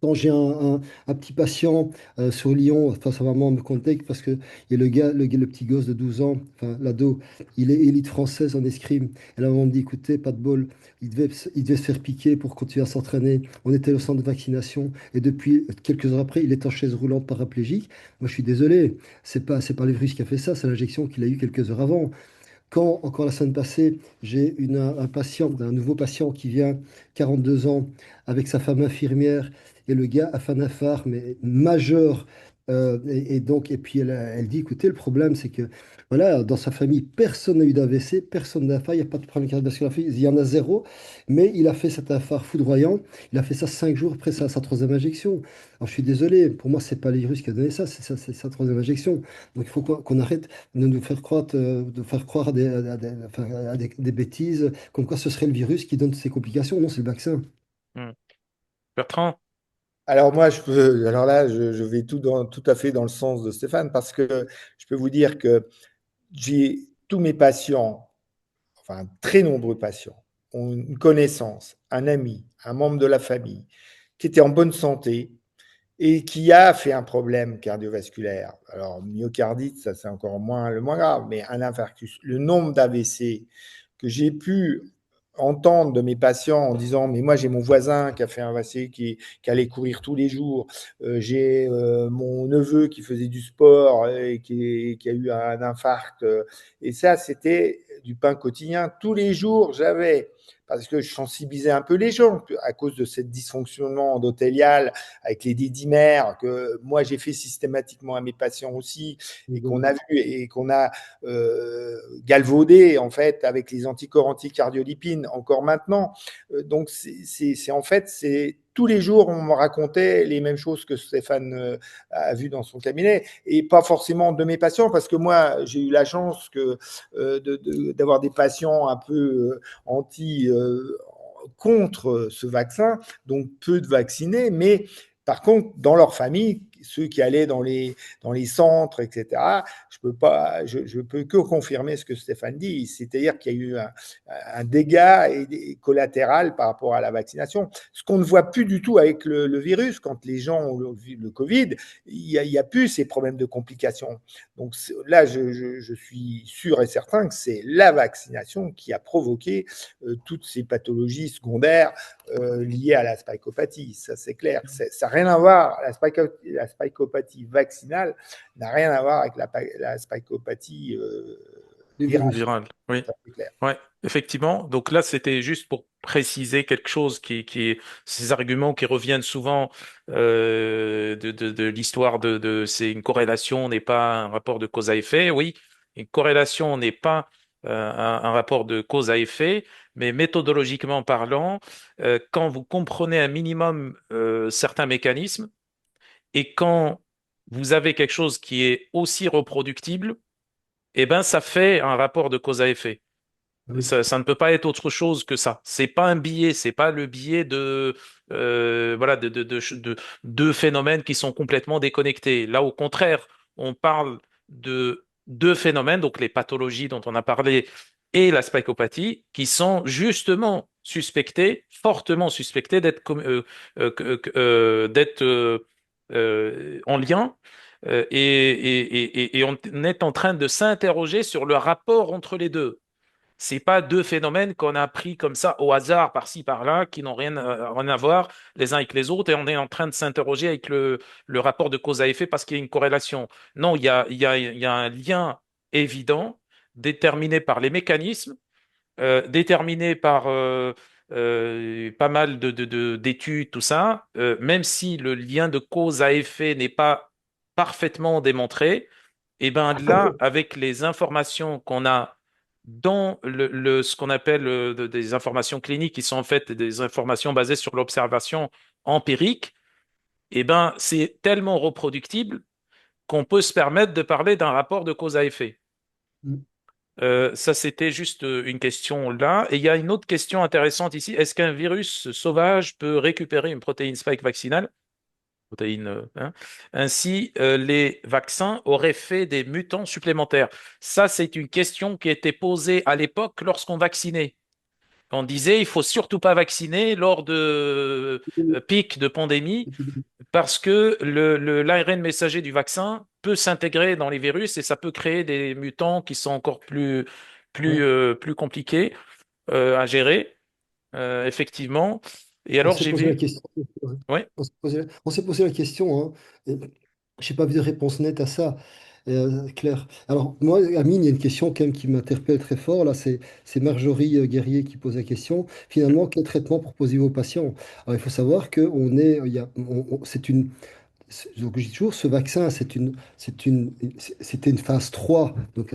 Quand j'ai un petit patient sur Lyon, enfin sa maman me contacte parce que il y a le petit gosse de 12 ans, enfin l'ado, il est élite française en escrime. Et la maman me dit, écoutez, pas de bol, il devait se faire piquer pour continuer à s'entraîner. On était au centre de vaccination et depuis quelques heures après, il est en chaise roulante paraplégique. Moi, je suis désolé, c'est pas le virus qui a fait ça, c'est l'injection qu'il a eue quelques heures avant. Quand, encore la semaine passée, j'ai un patient, un nouveau patient qui vient, 42 ans, avec sa femme infirmière, et le gars a fait un phare, mais majeur. Et puis elle dit, écoutez, le problème, c'est que voilà, dans sa famille, personne n'a eu d'AVC, personne n'a fait, il n'y a pas de problème cardiovasculaire, il y en a zéro, mais il a fait cet phare foudroyant, il a fait ça 5 jours après sa troisième injection. Alors je suis désolé, pour moi, c'est pas le virus qui a donné ça, c'est sa troisième injection. Donc il faut qu'on arrête de nous faire croire enfin, des bêtises, comme quoi ce serait le virus qui donne ces complications. Non, c'est le vaccin. Hmm. Bertrand? Alors moi, alors là, je vais tout à fait dans le sens de Stéphane parce que je peux vous dire que j'ai tous mes patients, enfin très nombreux patients, ont une connaissance, un ami, un membre de la famille qui était en bonne santé et qui a fait un problème cardiovasculaire. Alors myocardite, ça c'est encore le moins grave, mais un infarctus. Le nombre d'AVC que j'ai pu entendre de mes patients en disant mais moi j'ai mon voisin qui a fait un AVC qui allait courir tous les jours, j'ai mon neveu qui faisait du sport et qui a eu un infarct, et ça c'était du pain quotidien tous les jours. J'avais, parce que je sensibilisais un peu les gens à cause de ce dysfonctionnement endothélial avec les dédimères que moi j'ai fait systématiquement à mes patients aussi, et qu'on a vu et qu'on a galvaudé en fait avec les anticorps anticardiolipines encore maintenant. Donc c'est en fait c'est tous les jours, on me racontait les mêmes choses que Stéphane a vu dans son cabinet, et pas forcément de mes patients, parce que moi, j'ai eu la chance d'avoir des patients un peu anti, contre ce vaccin, donc peu de vaccinés, mais par contre, dans leur famille, ceux qui allaient dans les centres, etc., je peux que confirmer ce que Stéphane dit, c'est-à-dire qu'il y a eu un dégât collatéral par rapport à la vaccination. Ce qu'on ne voit plus du tout avec le virus, quand les gens ont le Covid, il y a plus ces problèmes de complications. Donc là, je suis sûr et certain que c'est la vaccination qui a provoqué toutes ces pathologies secondaires liées à la spirochaetie. Ça, c'est clair. Ça n'a rien à voir. La spirochaetie vaccinale n'a rien à voir avec la spirochaetie Les virale. virus. Viral, oui. Ça, c'est clair. Ouais, effectivement. Donc là, c'était juste pour préciser quelque chose ces arguments qui reviennent souvent de l'histoire c'est une corrélation n'est pas un rapport de cause à effet. Oui, une corrélation n'est pas un rapport de cause à effet, mais méthodologiquement parlant, quand vous comprenez un minimum certains mécanismes et quand vous avez quelque chose qui est aussi reproductible, eh ben, ça fait un rapport de cause à effet. Oui. Ça ne peut pas être autre chose que ça. C'est pas un biais, c'est pas le biais voilà de deux phénomènes qui sont complètement déconnectés. Là, au contraire, on parle de deux phénomènes, donc les pathologies dont on a parlé et la spirochaetie, qui sont justement suspectés, fortement suspectés d'être en lien. Et on est en train de s'interroger sur le rapport entre les deux. C'est pas deux phénomènes qu'on a pris comme ça au hasard par-ci par-là, qui n'ont rien à voir les uns avec les autres, et on est en train de s'interroger avec le rapport de cause à effet parce qu'il y a une corrélation. Non, il y a un lien évident déterminé par les mécanismes, déterminé par pas mal d'études, tout ça, même si le lien de cause à effet n'est pas parfaitement démontré, et ben là, avec les informations qu'on a dans ce qu'on appelle des informations cliniques, qui sont en fait des informations basées sur l'observation empirique, et ben c'est tellement reproductible qu'on peut se permettre de parler d'un rapport de cause à effet. Mm. Ça, c'était juste une question là. Et il y a une autre question intéressante ici. Est-ce qu'un virus sauvage peut récupérer une protéine spike vaccinale? Protéines, hein. Ainsi, les vaccins auraient fait des mutants supplémentaires. Ça, c'est une question qui était posée à l'époque lorsqu'on vaccinait. On disait, il faut surtout pas vacciner lors de pics de pandémie parce que l'ARN messager du vaccin peut s'intégrer dans les virus et ça peut créer des mutants qui sont encore Ouais. plus compliqués à gérer, effectivement. Et On alors, s'est j'ai posé la vu, question. Ouais. ouais, On s'est posé la question, hein. Et j'ai pas vu de réponse nette à ça, Claire. Alors, moi, Amine, il y a une question quand même qui m'interpelle très fort. Là, c'est Marjorie Guerrier qui pose la question. Finalement, quel traitement proposez-vous aux patients? Alors, il faut savoir que on est, il y a, c'est une, donc, je dis toujours, ce vaccin, c'était une phase 3. Donc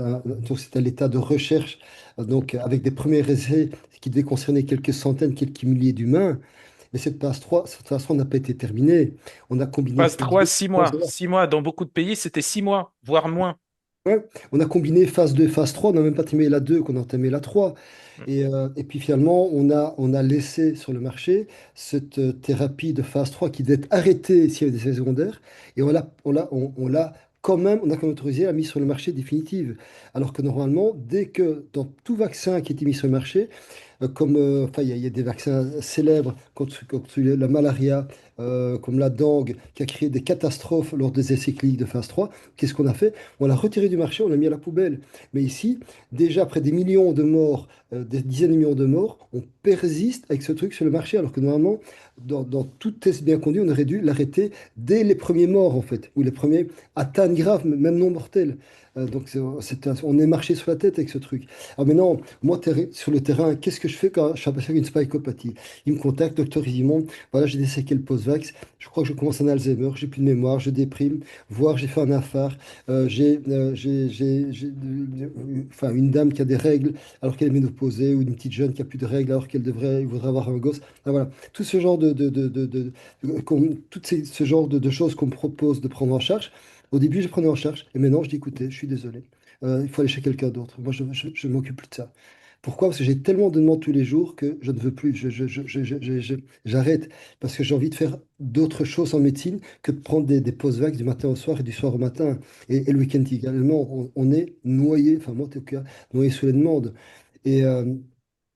c'est à l'état de recherche, donc avec des premiers essais qui devaient concerner quelques centaines, quelques milliers d'humains. Mais cette phase 3 n'a pas été terminée. On a combiné phase phase 3, 2. 6 mois. 6 mois, dans beaucoup de pays, c'était 6 mois, voire moins. Ouais, on a combiné phase 2, phase 3. On n'a même pas terminé la 2, qu'on a entamé la 3. Mm. Et puis finalement, on a laissé sur le marché cette thérapie de phase 3 qui devait être arrêtée s'il y avait des effets secondaires. Et on a quand même autorisé la mise sur le marché définitive. Alors que normalement, dès que dans tout vaccin qui a été mis sur le marché, enfin, il y a des vaccins célèbres contre la malaria, comme la dengue, qui a créé des catastrophes lors des essais cliniques de phase 3. Qu'est-ce qu'on a fait? On l'a retiré du marché, on l'a mis à la poubelle. Mais ici, déjà après des millions de morts, des dizaines de millions de morts, on persiste avec ce truc sur le marché, alors que normalement, dans tout test bien conduit, on aurait dû l'arrêter dès les premiers morts, en fait, ou les premiers atteintes graves, même non mortelles. Donc, on est marché sur la tête avec ce truc. Alors maintenant, moi, sur le terrain, qu'est-ce que je fais quand je suis aperçu d'une spirochaetie? Il me contacte, docteur Isimon, voilà, j'ai des séquelles post-vax, je crois que je commence un Alzheimer, j'ai plus de mémoire, je déprime, voire j'ai fait un affaire, enfin, une dame qui a des règles alors qu'elle est ménopausée, ou une petite jeune qui a plus de règles alors qu'elle voudrait avoir un gosse. Ah, voilà, tout ce genre ce genre de choses qu'on me propose de prendre en charge. Au début, je prenais en charge, et maintenant, je dis, écoutez, je suis désolé. Il faut aller chez quelqu'un d'autre. Moi, je m'occupe plus de ça. Pourquoi? Parce que j'ai tellement de demandes tous les jours que je ne veux plus. J'arrête parce que j'ai envie de faire d'autres choses en médecine que de prendre des post-vax du matin au soir et du soir au matin. Et le week-end également, on est noyé, enfin moi en tout cas, noyé sous les demandes. Et, euh,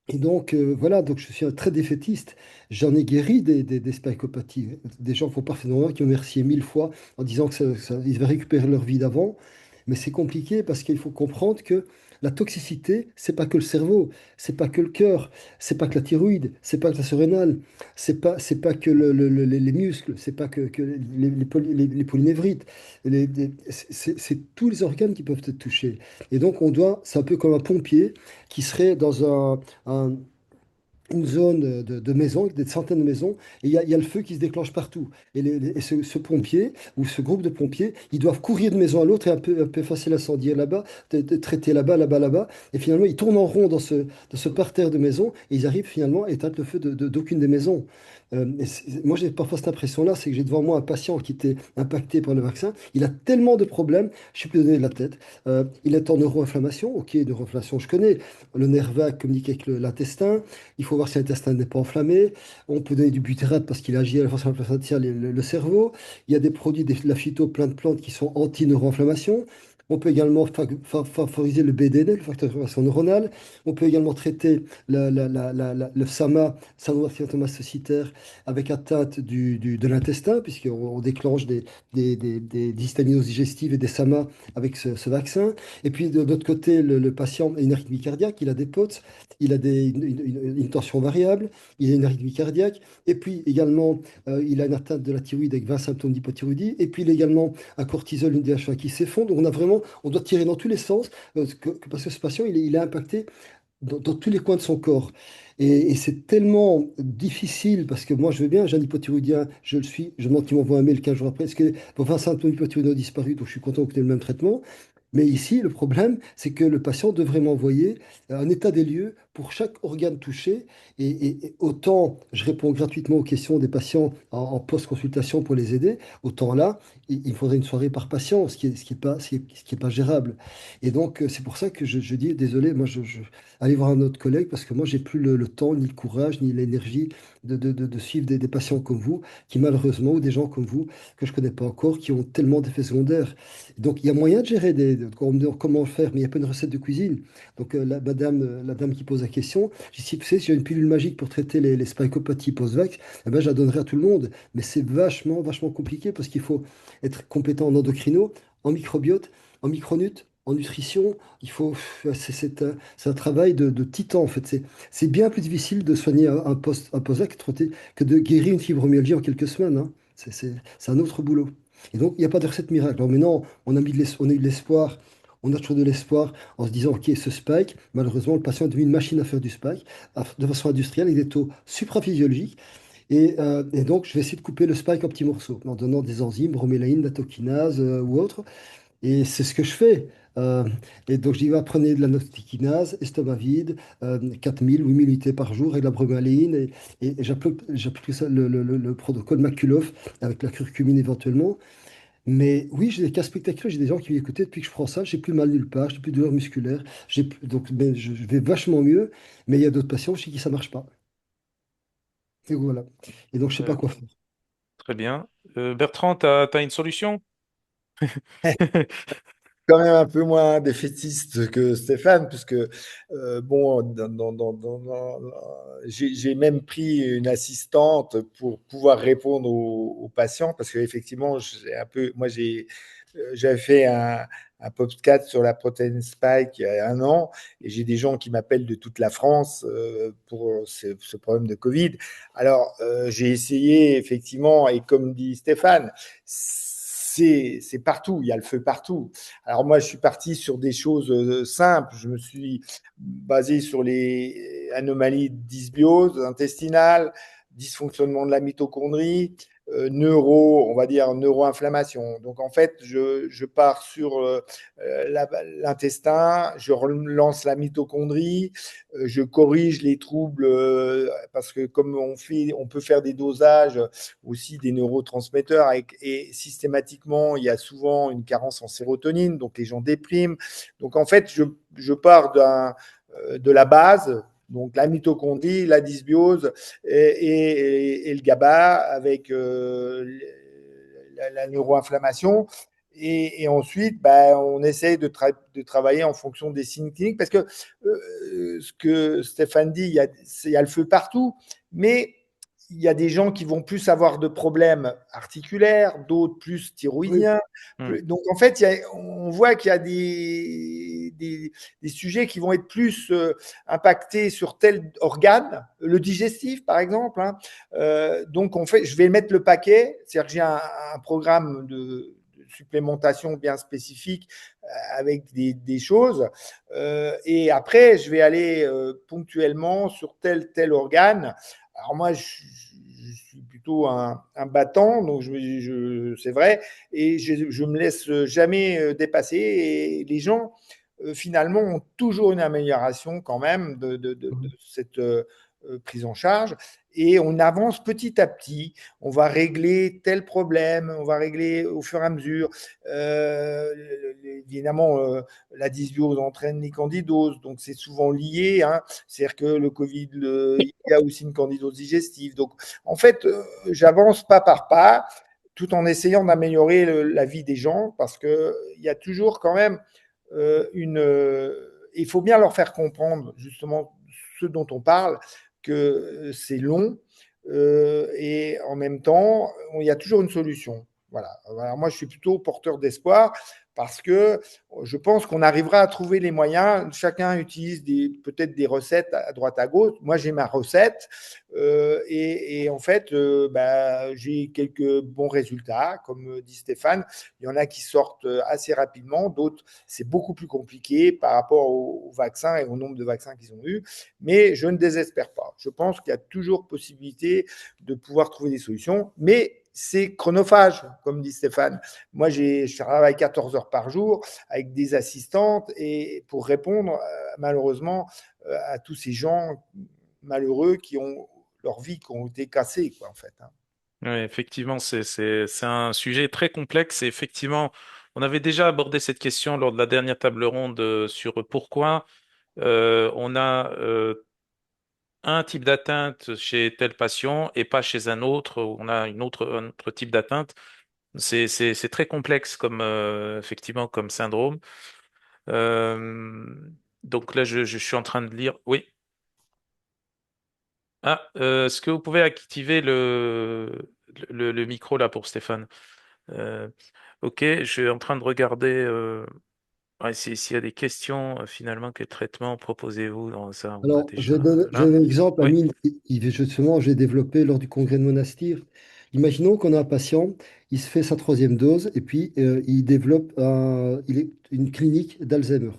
et donc, voilà, donc je suis un très défaitiste. J'en ai guéri des spasmopathies. Des gens font parfaitement qui ont remercié 1000 fois en disant que ils devaient récupérer leur vie d'avant. Mais c'est compliqué parce qu'il faut comprendre que la toxicité, c'est pas que le cerveau, c'est pas que le cœur, c'est pas que la thyroïde, c'est pas que la surrénale, c'est pas que les muscles, c'est pas que les polynévrites. C'est tous les organes qui peuvent être touchés. Et donc, c'est un peu comme un pompier qui serait dans un, une zone de maisons, avec des centaines de maisons, et il y a le feu qui se déclenche partout. Et ce pompier, ou ce groupe de pompiers, ils doivent courir de maison à l'autre et un peu effacer l'incendie là-bas, traiter là-bas, là-bas, là-bas. Et finalement, ils tournent en rond dans ce parterre de maisons, et ils arrivent finalement à éteindre le feu d'aucune des maisons. Moi, j'ai parfois cette impression-là, c'est que j'ai devant moi un patient qui était impacté par le vaccin. Il a tellement de problèmes, je suis plus donné de la tête. Il est en neuroinflammation. Ok, neuroinflammation, je connais. Le nerf vague communique avec l'intestin. Il faut voir si l'intestin n'est pas enflammé. On peut donner du butyrate parce qu'il agit à la façon inflammatoire le cerveau. Il y a des produits de la phyto, plein de plantes qui sont anti-neuroinflammation. On peut également favoriser le BDNF, le facteur d'information neuronale. On peut également traiter le SAMA, syndrome mastocytaire, avec atteinte de l'intestin, puisqu'on déclenche des histaminoses digestives et des SAMA avec ce vaccin. Et puis de l'autre côté, le patient a une arythmie cardiaque, il a des POTS, il a une tension variable, il a une arythmie cardiaque, et puis également, il a une atteinte de la thyroïde avec 20 symptômes d'hypothyroïdie, et puis il a également un cortisol, une DHA qui s'effondre. Donc on doit tirer dans tous les sens, parce que ce patient, il est impacté dans tous les coins de son corps. Et c'est tellement difficile parce que moi, je veux bien, j'ai un hypothyroïdien, je le suis, je demande qu'il m'envoie un mail 15 jours après. Est-ce que vos 20 symptômes d'hypothyroïdie ont disparu? Donc je suis content que tu aies le même traitement. Mais ici, le problème, c'est que le patient devrait m'envoyer un état des lieux pour chaque organe touché. Et autant je réponds gratuitement aux questions des patients en post-consultation pour les aider, autant là, il faudrait une soirée par patient, ce qui est pas gérable. Et donc, c'est pour ça que je dis, désolé, moi, allez voir un autre collègue parce que moi, j'ai plus le temps, ni le courage, ni l'énergie de suivre des patients comme vous, qui malheureusement, ou des gens comme vous, que je connais pas encore, qui ont tellement d'effets secondaires. Donc, il y a moyen de gérer on me demande comment faire, mais il n'y a pas une recette de cuisine. Donc, la dame qui pose la question, je dis, si tu sais, si j'ai une pilule magique pour traiter les spikopathies post-vax, eh ben, je la donnerai à tout le monde. Mais c'est vachement, vachement compliqué parce qu'il faut être compétent en endocrino, en microbiote, en micronut, en nutrition. Il faut, c'est un travail de titan, en fait. C'est bien plus difficile de soigner un post-vax que de guérir une fibromyalgie en quelques semaines, hein. C'est un autre boulot. Et donc, il n'y a pas de recette miracle. Alors maintenant, on a eu de l'espoir, on a toujours de l'espoir en se disant, OK, ce spike, malheureusement, le patient est devenu une machine à faire du spike de façon industrielle avec des taux supraphysiologiques. Et donc, je vais essayer de couper le spike en petits morceaux en donnant des enzymes, bromélaïne, nattokinase ou autre. Et c'est ce que je fais. Euh, et donc, je dis, va, prenez de la nattokinase, estomac vide, 4000, 8000 unités par jour, et de la bromélaïne. Et j'applique ça, le protocole Makulov avec la curcumine éventuellement. Mais oui, j'ai des cas spectaculaires. J'ai des gens qui m'écoutaient depuis que je prends ça. J'ai plus mal nulle part, j'ai plus de douleur musculaire. Donc, ben, je vais vachement mieux. Mais il y a d'autres patients chez qui ça marche pas. Et voilà. Et donc, je sais pas Euh, quoi faire. Très bien. Bertrand, t'as une solution? Quand même un peu moins défaitiste que Stéphane, puisque bon, j'ai même pris une assistante pour pouvoir répondre aux patients, parce qu'effectivement, j'ai un peu, moi j'avais fait un podcast sur la protéine spike il y a 1 an, et j'ai des gens qui m'appellent de toute la France pour ce problème de Covid. Alors, j'ai essayé effectivement, et comme dit Stéphane, c'est partout, il y a le feu partout. Alors moi, je suis parti sur des choses simples. Je me suis basé sur les anomalies de dysbiose intestinale, dysfonctionnement de la mitochondrie, on va dire neuroinflammation. Donc en fait, je pars sur l'intestin, je relance la mitochondrie, je corrige les troubles parce que comme on peut faire des dosages aussi des neurotransmetteurs et systématiquement, il y a souvent une carence en sérotonine, donc les gens dépriment. Donc en fait, je pars de la base, donc la mitochondrie, la dysbiose et le GABA avec la neuroinflammation. Et ensuite, ben, on essaye de travailler en fonction des signes cliniques parce que ce que Stéphane dit, il y a le feu partout, mais il y a des gens qui vont plus avoir de problèmes articulaires, d'autres plus Oui, thyroïdiens. Hmm. Donc en fait, on voit qu'il y a des sujets qui vont être plus impactés sur tel organe, le digestif par exemple. Hein. Donc en fait, je vais mettre le paquet, c'est-à-dire que j'ai un programme de supplémentation bien spécifique avec des choses. Et après, je vais aller ponctuellement sur tel organe. Alors moi, je suis plutôt un battant, donc c'est vrai, et je me laisse jamais dépasser. Et les gens, finalement, ont toujours une amélioration quand même de cette prise en charge. Et on avance petit à petit. On va régler tel problème, on va régler au fur et à mesure. Euh, Évidemment, la dysbiose entraîne les candidoses, donc c'est souvent lié. Hein. C'est-à-dire que le Covid, il y a aussi une candidose digestive. Donc, en fait, j'avance pas par pas, tout en essayant d'améliorer la vie des gens, parce que il y a toujours quand même il faut bien leur faire comprendre justement ce dont on parle, que c'est long et en même temps, il y a toujours une solution. Voilà. Alors moi, je suis plutôt porteur d'espoir parce que je pense qu'on arrivera à trouver les moyens. Chacun utilise peut-être des recettes à droite à gauche. Moi, j'ai ma recette et en fait, bah, j'ai quelques bons résultats, comme dit Stéphane. Il y en a qui sortent assez rapidement, d'autres, c'est beaucoup plus compliqué par rapport aux vaccins et au nombre de vaccins qu'ils ont eu. Mais je ne désespère pas. Je pense qu'il y a toujours possibilité de pouvoir trouver des solutions. Mais c'est chronophage, comme dit Stéphane. Moi, je travaille 14 heures par jour avec des assistantes et pour répondre, malheureusement, à tous ces gens malheureux qui ont leur vie qui ont été cassées, quoi, en fait. Hein. Ouais, effectivement, c'est un sujet très complexe et effectivement, on avait déjà abordé cette question lors de la dernière table ronde sur pourquoi on a un type d'atteinte chez tel patient et pas chez un autre, où on a un autre type d'atteinte. C'est très complexe comme effectivement comme syndrome. Euh, donc là, je suis en train de lire. Oui. Ah, est-ce que vous pouvez activer le micro là pour Stéphane? Euh, ok, je suis en train de regarder ouais, s'il y a des questions finalement, quel traitement proposez-vous dans ça? On a alors, déjà je là. donne un exemple, Oui. Amine, justement, j'ai développé lors du congrès de Monastir. Imaginons qu'on a un patient, il se fait sa troisième dose et puis il développe une clinique d'Alzheimer.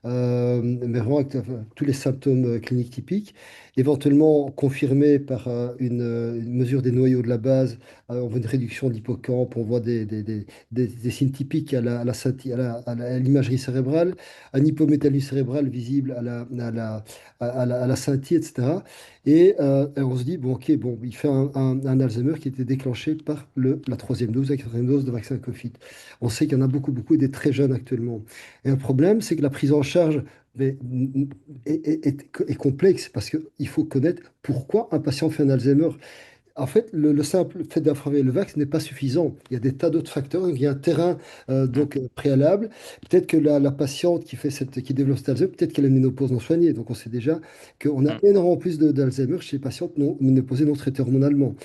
Mais vraiment avec tous les symptômes cliniques typiques, éventuellement confirmés par une mesure des noyaux de la base, on voit une réduction de l'hippocampe, on voit des signes typiques à l'imagerie cérébrale, un hypométallus cérébral visible à la scintille, etc. Et on se dit, bon, ok, bon, il fait un Alzheimer qui était déclenché par la troisième dose, la quatrième dose de vaccin Covid. On sait qu'il y en a beaucoup, beaucoup, et des très jeunes actuellement. Et un problème, c'est que la prise en charge mais, est complexe parce qu'il faut connaître pourquoi un patient fait un Alzheimer. En fait, le simple fait d'infraver le vaccin n'est pas suffisant. Il y a des tas d'autres facteurs. Il y a un terrain Mm, préalable. Peut-être que la patiente qui développe cet Alzheimer, peut-être qu'elle a une ménopause non soignée. Donc on sait déjà qu'on a mm, énormément plus d'Alzheimer chez les patientes non ménopausées non traitées hormonalement.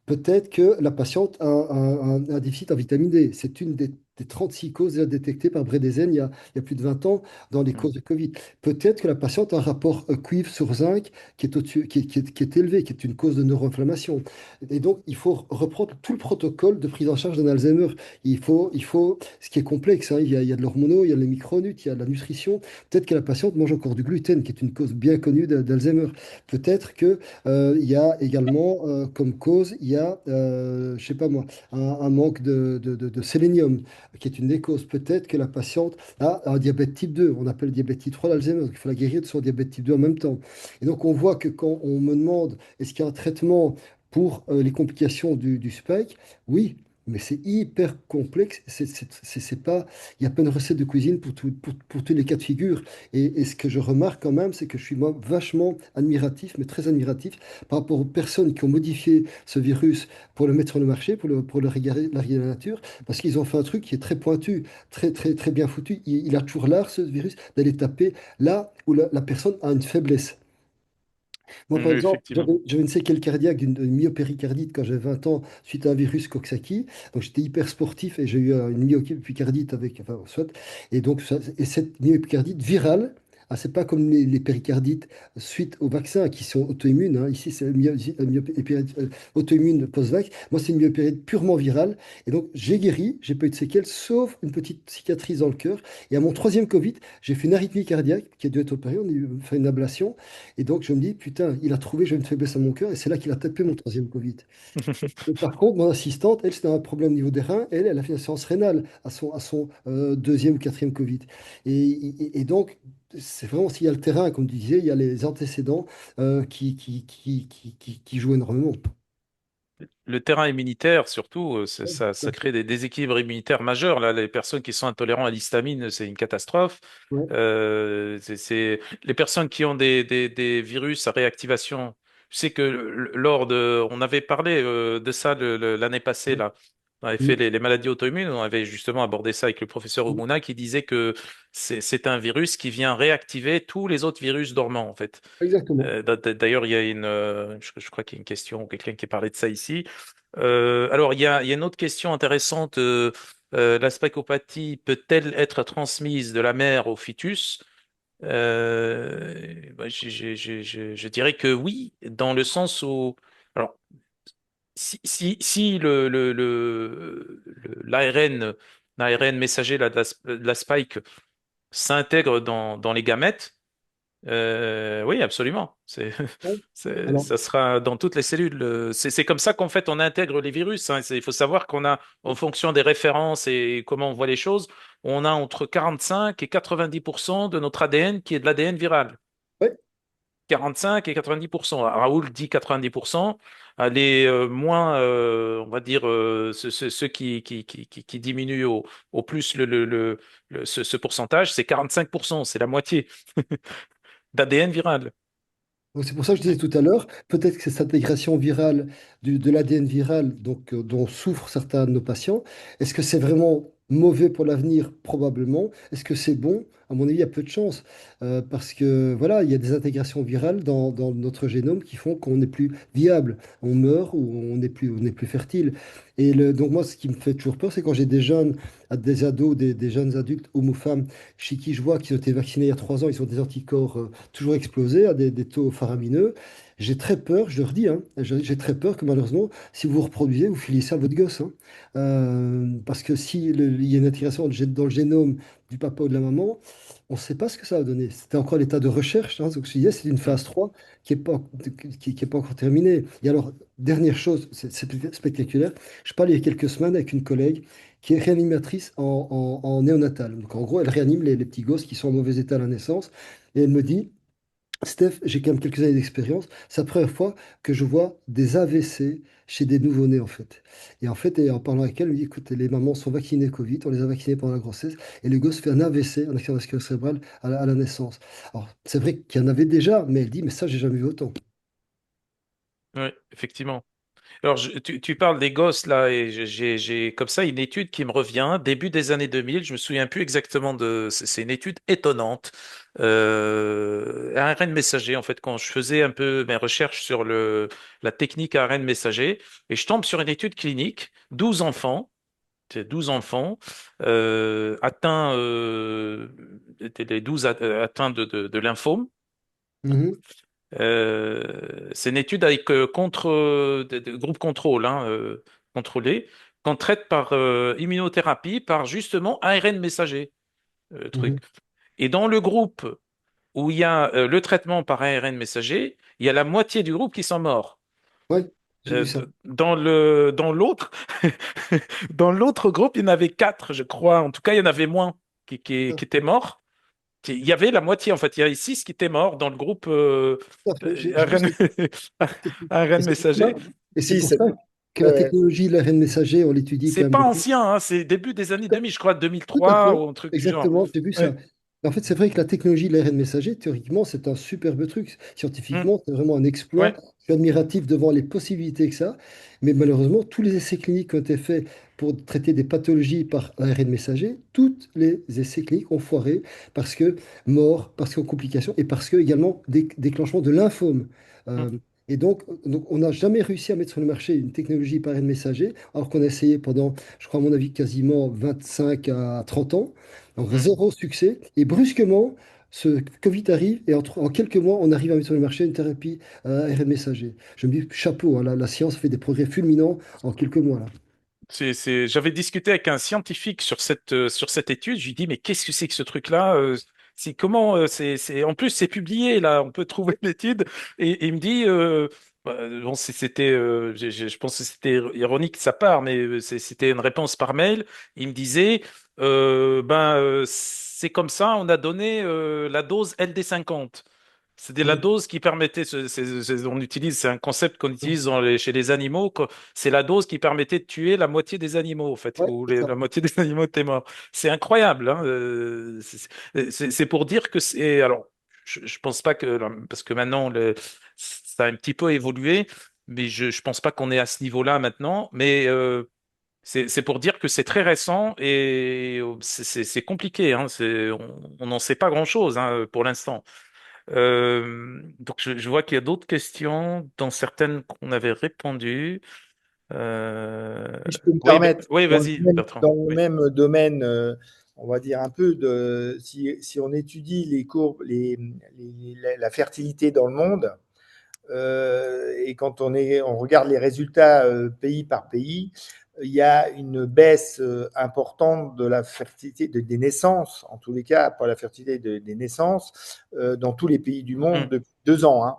Peut-être que la patiente a un déficit en vitamine D. C'est une des 36 causes déjà détectées par Bredesen il y a plus de 20 ans dans les mm, causes de Covid. Peut-être que la patiente a un rapport cuivre sur zinc qui est, qui est élevé, qui est une cause de neuroinflammation. Et donc, il faut reprendre tout le protocole de prise en charge d'un Alzheimer. Ce qui est complexe, hein, il y a de l'hormono, il y a les micronutes, il y a de la nutrition. Peut-être que la patiente mange encore du gluten, qui est une cause bien connue d'Alzheimer. Peut-être que il y a également comme cause, il y a, je sais pas moi, un manque de sélénium, qui est une des causes. Peut-être que la patiente a un diabète type 2, on appelle le diabète type 3 d'Alzheimer, donc il faut la guérir de son diabète type 2 en même temps. Et donc on voit que quand on me demande est-ce qu'il y a un traitement pour les complications du spike, oui. mais c'est hyper complexe. C'est pas, il n'y a pas une recette de cuisine pour tous les cas de figure. Et ce que je remarque quand même, c'est que je suis moi vachement admiratif, mais très admiratif, par rapport aux personnes qui ont modifié ce virus pour le mettre sur le marché, pour le larguer dans la nature, parce qu'ils ont fait un truc qui est très pointu, très bien foutu. Il a toujours l'art, ce virus, d'aller taper là où la personne a une faiblesse. Moi, par exemple, Effectivement. j'avais une séquelle cardiaque d'une myopéricardite quand j'avais 20 ans suite à un virus Coxsackie. Donc, j'étais hyper sportif et j'ai eu une myopéricardite avec, enfin, soit. Et donc, et cette myopéricardite virale, ah, c'est pas comme les péricardites suite au vaccin qui sont auto-immunes, hein. Ici, c'est une myopéricardite auto-immune post-vax. Moi, c'est une myopéricardite purement virale. Et donc, j'ai guéri, j'ai pas eu de séquelles, sauf une petite cicatrice dans le cœur. Et à mon troisième Covid, j'ai fait une arythmie cardiaque qui a dû être opérée. On a fait une ablation. Et donc, je me dis, putain, il a trouvé, j'ai une faiblesse à mon cœur, et c'est là qu'il a tapé mon troisième Covid. Et par contre, mon assistante, elle, c'était un problème au niveau des reins, elle a fait une insuffisance rénale à son deuxième ou quatrième Covid. Et donc, c'est vraiment, s'il y a le terrain, comme tu disais, il y a les antécédents qui jouent énormément. Le terrain immunitaire, surtout, ça Ouais, crée des déséquilibres immunitaires majeurs. Là, les personnes qui sont intolérantes à l'histamine, c'est une catastrophe. ouais, Les personnes qui ont des virus à réactivation. Je sais que on avait parlé de ça l'année passée, ouais. là. On avait fait Mm, les maladies auto-immunes. On avait justement abordé ça avec le professeur mm, Oumouna qui disait que c'est un virus qui vient réactiver tous les autres virus dormants, en fait. exactement. D'ailleurs, il y a je crois qu'il y a une question, quelqu'un qui parlait de ça ici. Alors, il y a une autre question intéressante. La spirochaete peut-elle être transmise de la mère au fœtus? Je dirais que oui, dans le sens où, alors, si l'ARN messager de la spike s'intègre dans les gamètes, oui, absolument. Ouais. Alors, Ça sera dans toutes les cellules. C'est comme ça qu'en fait on intègre les virus, hein. Il faut savoir qu'on a, en fonction des références et comment on voit les choses, on a entre 45 et 90% de notre ADN qui est de l'ADN viral. ouais. 45 et 90%. Raoul dit 90%. Les moins, on va dire, ceux qui diminuent au plus ce pourcentage, c'est 45%, c'est la moitié d'ADN viral. Donc, c'est pour ça que je disais tout à l'heure, peut-être que cette intégration virale de l'ADN viral donc, dont souffrent certains de nos patients, est-ce que c'est vraiment mauvais pour l'avenir? Probablement. Est-ce que c'est bon? À mon avis, il y a peu de chance. Parce que voilà, il y a des intégrations virales dans notre génome qui font qu'on n'est plus viable. On meurt ou on n'est plus fertile. Donc moi, ce qui me fait toujours peur, c'est quand j'ai des jeunes, des ados, des jeunes adultes, hommes ou femmes, chez qui je vois qu'ils ont été vaccinés il y a 3 ans, ils ont des anticorps toujours explosé à des taux faramineux. J'ai très peur, je leur dis, hein, j'ai très peur que malheureusement, si vous vous reproduisez, vous filiez ça à votre gosse, hein. Parce que si il y a une intégration dans le génome du papa ou de la maman, on ne sait pas ce que ça va donner. C'était encore l'état de recherche, hein, donc je disais, c'est une phase 3 qui est pas encore terminée. Et alors, dernière chose, c'est spectaculaire, je parlais il y a quelques semaines avec une collègue qui est réanimatrice en néonatal. Donc en gros, elle réanime les petits gosses qui sont en mauvais état à la naissance. Et elle me dit, Steph, j'ai quand même quelques années d'expérience. C'est la première fois que je vois des AVC chez des nouveau-nés, en fait. Et en fait, et en parlant avec elle, elle me dit, écoute, les mamans sont vaccinées Covid, on les a vaccinées pendant la grossesse, et le gosse fait un AVC, un accident vasculaire cérébral, à la naissance. Alors, c'est vrai qu'il y en avait déjà, mais elle dit, mais ça, j'ai jamais vu autant. Oui, effectivement. Alors, tu parles des gosses là, et j'ai comme ça une étude qui me revient, début des années 2000, je me souviens plus exactement c'est une étude étonnante. ARN messager, en fait, quand je faisais un peu mes recherches sur la technique ARN messager, et je tombe sur une étude clinique, 12 enfants, c'est 12 enfants atteints, les 12 atteints de lymphome. Mhm, C'est une étude avec des groupes contrôle, hein, contrôlés, qu'on traite par immunothérapie, par justement ARN messager, truc. mhm. Et dans le groupe où il y a le traitement par ARN messager, il y a la moitié du groupe qui sont morts. Ouais, j'ai vu ça. Dans l'autre, dans l'autre groupe, il y en avait quatre, je crois. En tout cas, il y en avait moins qui étaient morts. Il y avait la moitié, en fait. Il y avait six qui étaient morts dans le groupe Tout à fait, j'ai vu ARN, ça. Et ARN c'est pour ça, messager. et c'est Si, pour ça. que Ouais, la ouais. technologie de l'ARN messager, on l'étudie quand C'est même pas depuis. ancien, hein, c'est début des années 2000, je crois, Tout à 2003 fait, ou un truc du genre. exactement, j'ai vu ça. Ouais. En fait, c'est vrai que la technologie de l'ARN messager, théoriquement, c'est un superbe truc. Mm. Scientifiquement, c'est vraiment un exploit. Ouais. Je suis admiratif devant les possibilités que ça. Mais malheureusement, tous les essais cliniques qui ont été faits pour traiter des pathologies par l'ARN messager, tous les essais cliniques ont foiré parce que mort, parce que complications et parce que également déclenchement de lymphome. Mm. Et donc on n'a jamais réussi à mettre sur le marché une technologie par ARN messager, alors qu'on a essayé pendant, je crois à mon avis, quasiment 25 à 30 ans. Donc Mm. zéro succès. Et brusquement, ce Covid arrive et en quelques mois, on arrive à mettre sur le marché une thérapie à ARN messager. Je me dis, chapeau, hein, la science fait des progrès fulminants en quelques mois là. J'avais discuté avec un scientifique sur cette étude. Je lui dis, mais qu'est-ce que c'est que ce truc-là? C'est comment, en plus, c'est publié, là. On peut trouver l'étude. Et il me dit, bon, je pense que c'était ironique de sa part, mais c'était une réponse par mail. Il me disait, c'est comme ça, on a donné, la dose LD50. C'était la Oui, dose qui permettait, on utilise, c'est un concept qu'on utilise chez les animaux, c'est la dose qui permettait de tuer la moitié des animaux, en fait, ouais, ou c'est ça. la moitié des animaux étaient morts. C'est incroyable, hein, c'est pour dire que c'est, alors, je pense pas que, parce que maintenant, ça a un petit peu évolué, mais je pense pas qu'on est à ce niveau-là maintenant, mais c'est pour dire que c'est très récent et c'est compliqué, hein, on n'en sait pas grand-chose, hein, pour l'instant. Donc je vois qu'il y a d'autres questions, dont certaines qu'on avait répondu. Si je peux me Oui, permettre, oui, vas-y, Bertrand. dans le Oui. même domaine, on va dire un peu si on étudie les courbes, la fertilité dans le monde, et quand on regarde les résultats pays par pays, il y a une baisse importante de la fertilité des naissances, en tous les cas, pas la fertilité des naissances, dans tous les pays du monde Hmm. depuis 2 ans, hein.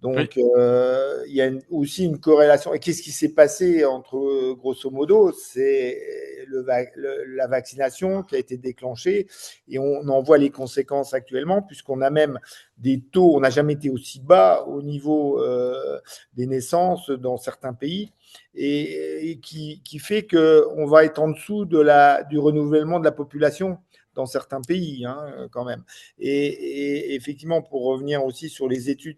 Oui, Donc, il y a aussi une corrélation. Et qu'est-ce qui s'est passé entre, grosso modo, c'est la vaccination qui a été déclenchée et on en voit les conséquences actuellement, puisqu'on a même des taux, on n'a jamais été aussi bas au niveau des naissances dans certains pays et qui fait qu'on va être en dessous du renouvellement de la population dans certains pays, hein, quand même. Et effectivement, pour revenir aussi sur les études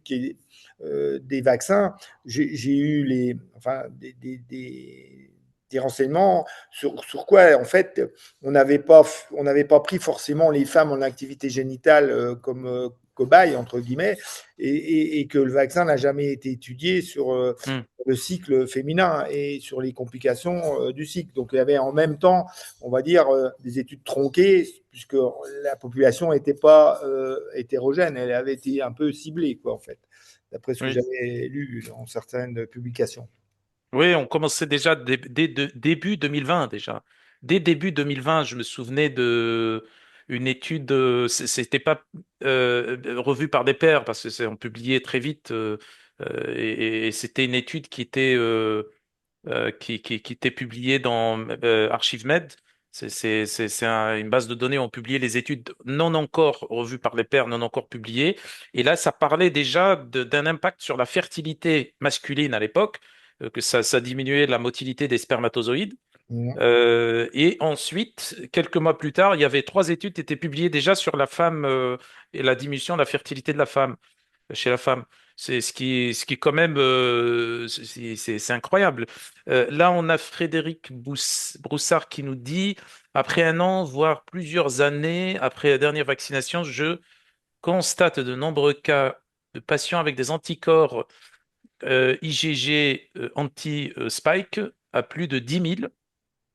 des vaccins, j'ai eu enfin, des renseignements sur quoi, en fait, on n'avait pas pris forcément les femmes en activité génitale comme cobayes, entre guillemets, et que le vaccin n'a jamais été étudié sur hmm. le cycle féminin et sur les complications du cycle. Donc il y avait en même temps, on va dire, des études tronquées, puisque la population n'était pas hétérogène, elle avait été un peu ciblée, quoi, en fait, d'après ce que Oui. j'avais lu dans certaines publications. Oui, on commençait déjà début 2020 déjà. Dès début 2020, je me souvenais de une étude, c'était pas revu par des pairs parce que on publiait très vite, et c'était une étude qui était publié dans ArchiveMed. C'est une base de données où on publiait les études non encore revues par les pairs, non encore publiées. Et là, ça parlait déjà d'un impact sur la fertilité masculine à l'époque, que ça diminuait la motilité des spermatozoïdes. Mmh. Et ensuite, quelques mois plus tard, il y avait trois études qui étaient publiées déjà sur la femme, et la diminution de la fertilité de la femme chez la femme. C'est ce qui quand même, c'est incroyable. Là, on a Frédéric Broussard qui nous dit, après un an, voire plusieurs années après la dernière vaccination, je constate de nombreux cas de patients avec des anticorps IgG anti-spike à plus de 10 000.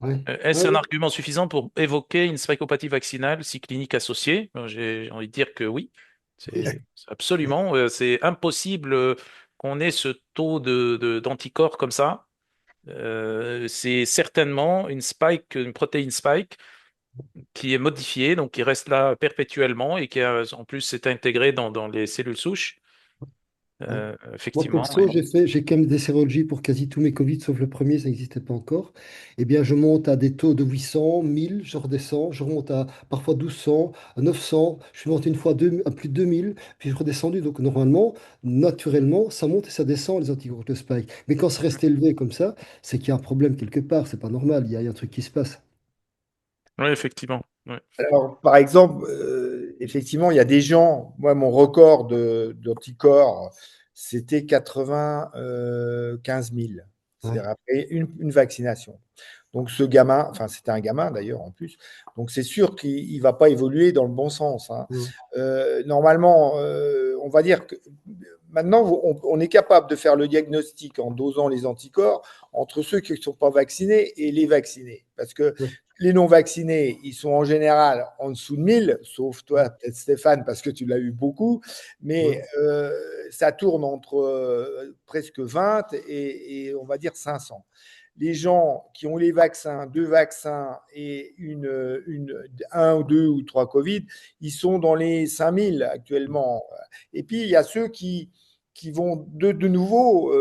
Ouais. Est-ce Ouais, un ouais. argument suffisant pour évoquer une spikeopathie vaccinale, si clinique associée? J'ai envie de dire que oui. C'est absolument, c'est impossible qu'on ait ce taux d'anticorps comme ça. C'est certainement une protéine spike qui est modifiée, donc qui reste là perpétuellement et qui en plus s'est intégrée dans les cellules souches. Ouais. Moi, Effectivement, perso, ouais. j'ai quand même des sérologies pour quasi tous mes Covid, sauf le premier, ça n'existait pas encore. Eh bien, je monte à des taux de 800, 1000, je redescends, je remonte à parfois 1200, à 900, je suis monté une fois à plus de 2000, puis je suis redescendu. Donc, normalement, naturellement, ça monte et ça descend, les anticorps de spike. Mais quand ça reste élevé comme ça, c'est qu'il y a un problème quelque part, c'est pas normal, il y a un truc qui se passe. Ouais, effectivement. Ouais. Alors, par exemple, effectivement, il y a des gens, moi, mon record d'anticorps, c'était 95 000. Ouais. C'est-à-dire après une vaccination. Donc, ce gamin, enfin, c'était un gamin d'ailleurs en plus, donc c'est sûr qu'il ne va pas évoluer dans le bon sens, hein. Mm. Normalement, on va dire que maintenant, on est capable de faire le diagnostic en dosant les anticorps entre ceux qui ne sont pas vaccinés et les vaccinés. Parce que Ouais. les non-vaccinés, ils sont en général en dessous de 1000, sauf Mm. toi, peut-être Stéphane, parce que tu l'as eu beaucoup, Ouais. mais ça tourne entre presque 20 et on va dire 500. Les gens qui ont les vaccins, deux vaccins et un ou deux ou trois Covid, ils sont dans les 5000 actuellement. Et puis, il y a ceux qui vont de nouveau.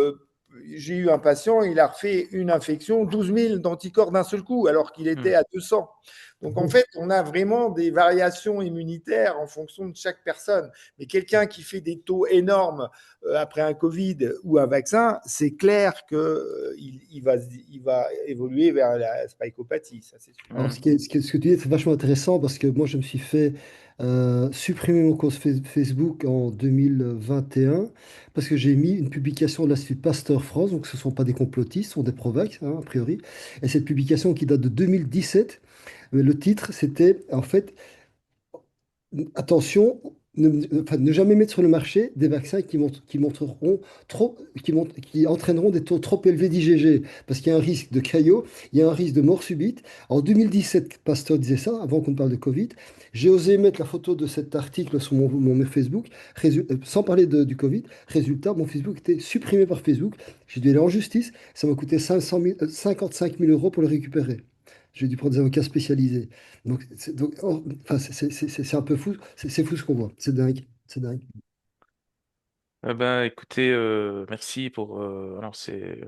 J'ai eu un patient, il a refait une infection, 12 000 d'anticorps d'un seul coup, alors qu'il était Hmm. à 200. Donc, en Mhm. fait, on a vraiment des variations immunitaires en fonction de chaque personne. Mais quelqu'un qui fait des taux énormes après un Covid ou un vaccin, c'est clair qu'il il va évoluer vers la spicopathie, ça c'est sûr. Alors, Hmm. ce que tu dis, c'est vachement intéressant parce que moi, je me suis fait supprimer mon compte Facebook en 2021 parce que j'ai mis une publication de l'Institut Pasteur France, donc ce ne sont pas des complotistes, ce sont des pro-vax, hein, a priori. Et cette publication qui date de 2017, le titre, c'était en fait attention, enfin, ne jamais mettre sur le marché des vaccins qui montreront trop, qui entraîneront des taux trop élevés d'IgG, parce qu'il y a un risque de caillot, il y a un risque de mort subite. En 2017, Pasteur disait ça, avant qu'on parle de Covid. J'ai osé mettre la photo de cet article sur mon Facebook, sans parler du Covid. Résultat, mon Facebook était supprimé par Facebook. J'ai dû aller en justice. Ça m'a coûté 55 000 euros pour le récupérer. J'ai dû prendre des avocats spécialisés. Enfin, c'est un peu fou. C'est fou ce qu'on voit. C'est dingue. C'est dingue. Eh ben, écoutez, merci pour. Alors,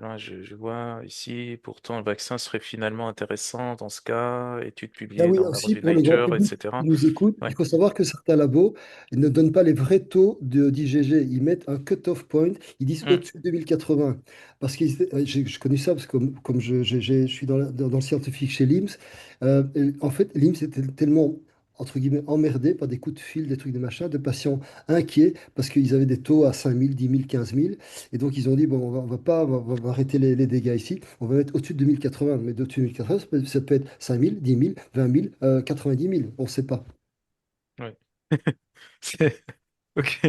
là, je vois ici. Pourtant, le vaccin serait finalement intéressant dans ce cas. Étude Ah publiée oui, dans la aussi revue pour le grand Nature, public qui etc. nous écoute, il Ouais. faut savoir que certains labos ils ne donnent pas les vrais taux d'IgG. Ils mettent un cut-off point. Ils disent Hmm. au-dessus de 2080. Parce que je connais ça, parce que comme je suis dans le scientifique chez LIMS, en fait, LIMS était tellement, entre guillemets, emmerdé par des coups de fil, des trucs, des machins, de patients inquiets parce qu'ils avaient des taux à 5000, 10 000, 15 000. Et donc, ils ont dit, bon, on va pas on va arrêter les dégâts ici. On va mettre au-dessus de 2080. Mais au-dessus de 2080, ça peut être 5000, 10 000, 20 000, 90 000. On ne sait pas. Ouais. C'est- Ok.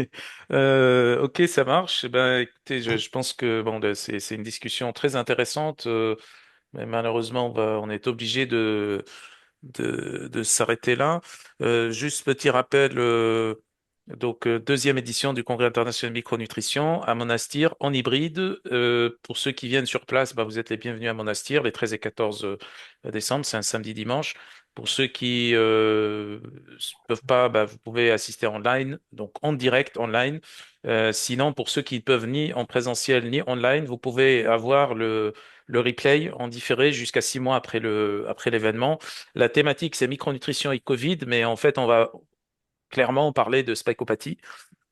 Ok, ça marche. Eh ben, écoutez, je pense que bon, c'est une discussion très intéressante, mais malheureusement, on est obligé de s'arrêter là. Juste petit rappel, deuxième édition du Congrès international de micronutrition à Monastir en hybride. Pour ceux qui viennent sur place, vous êtes les bienvenus à Monastir les 13 et 14 décembre, c'est un samedi dimanche. Pour ceux qui peuvent pas, vous pouvez assister online, donc en direct online. Sinon, pour ceux qui ne peuvent ni en présentiel ni online, vous pouvez avoir le replay en différé jusqu'à 6 mois après l'événement. La thématique, c'est micronutrition et Covid, mais en fait, on va clairement parler de spiropathie,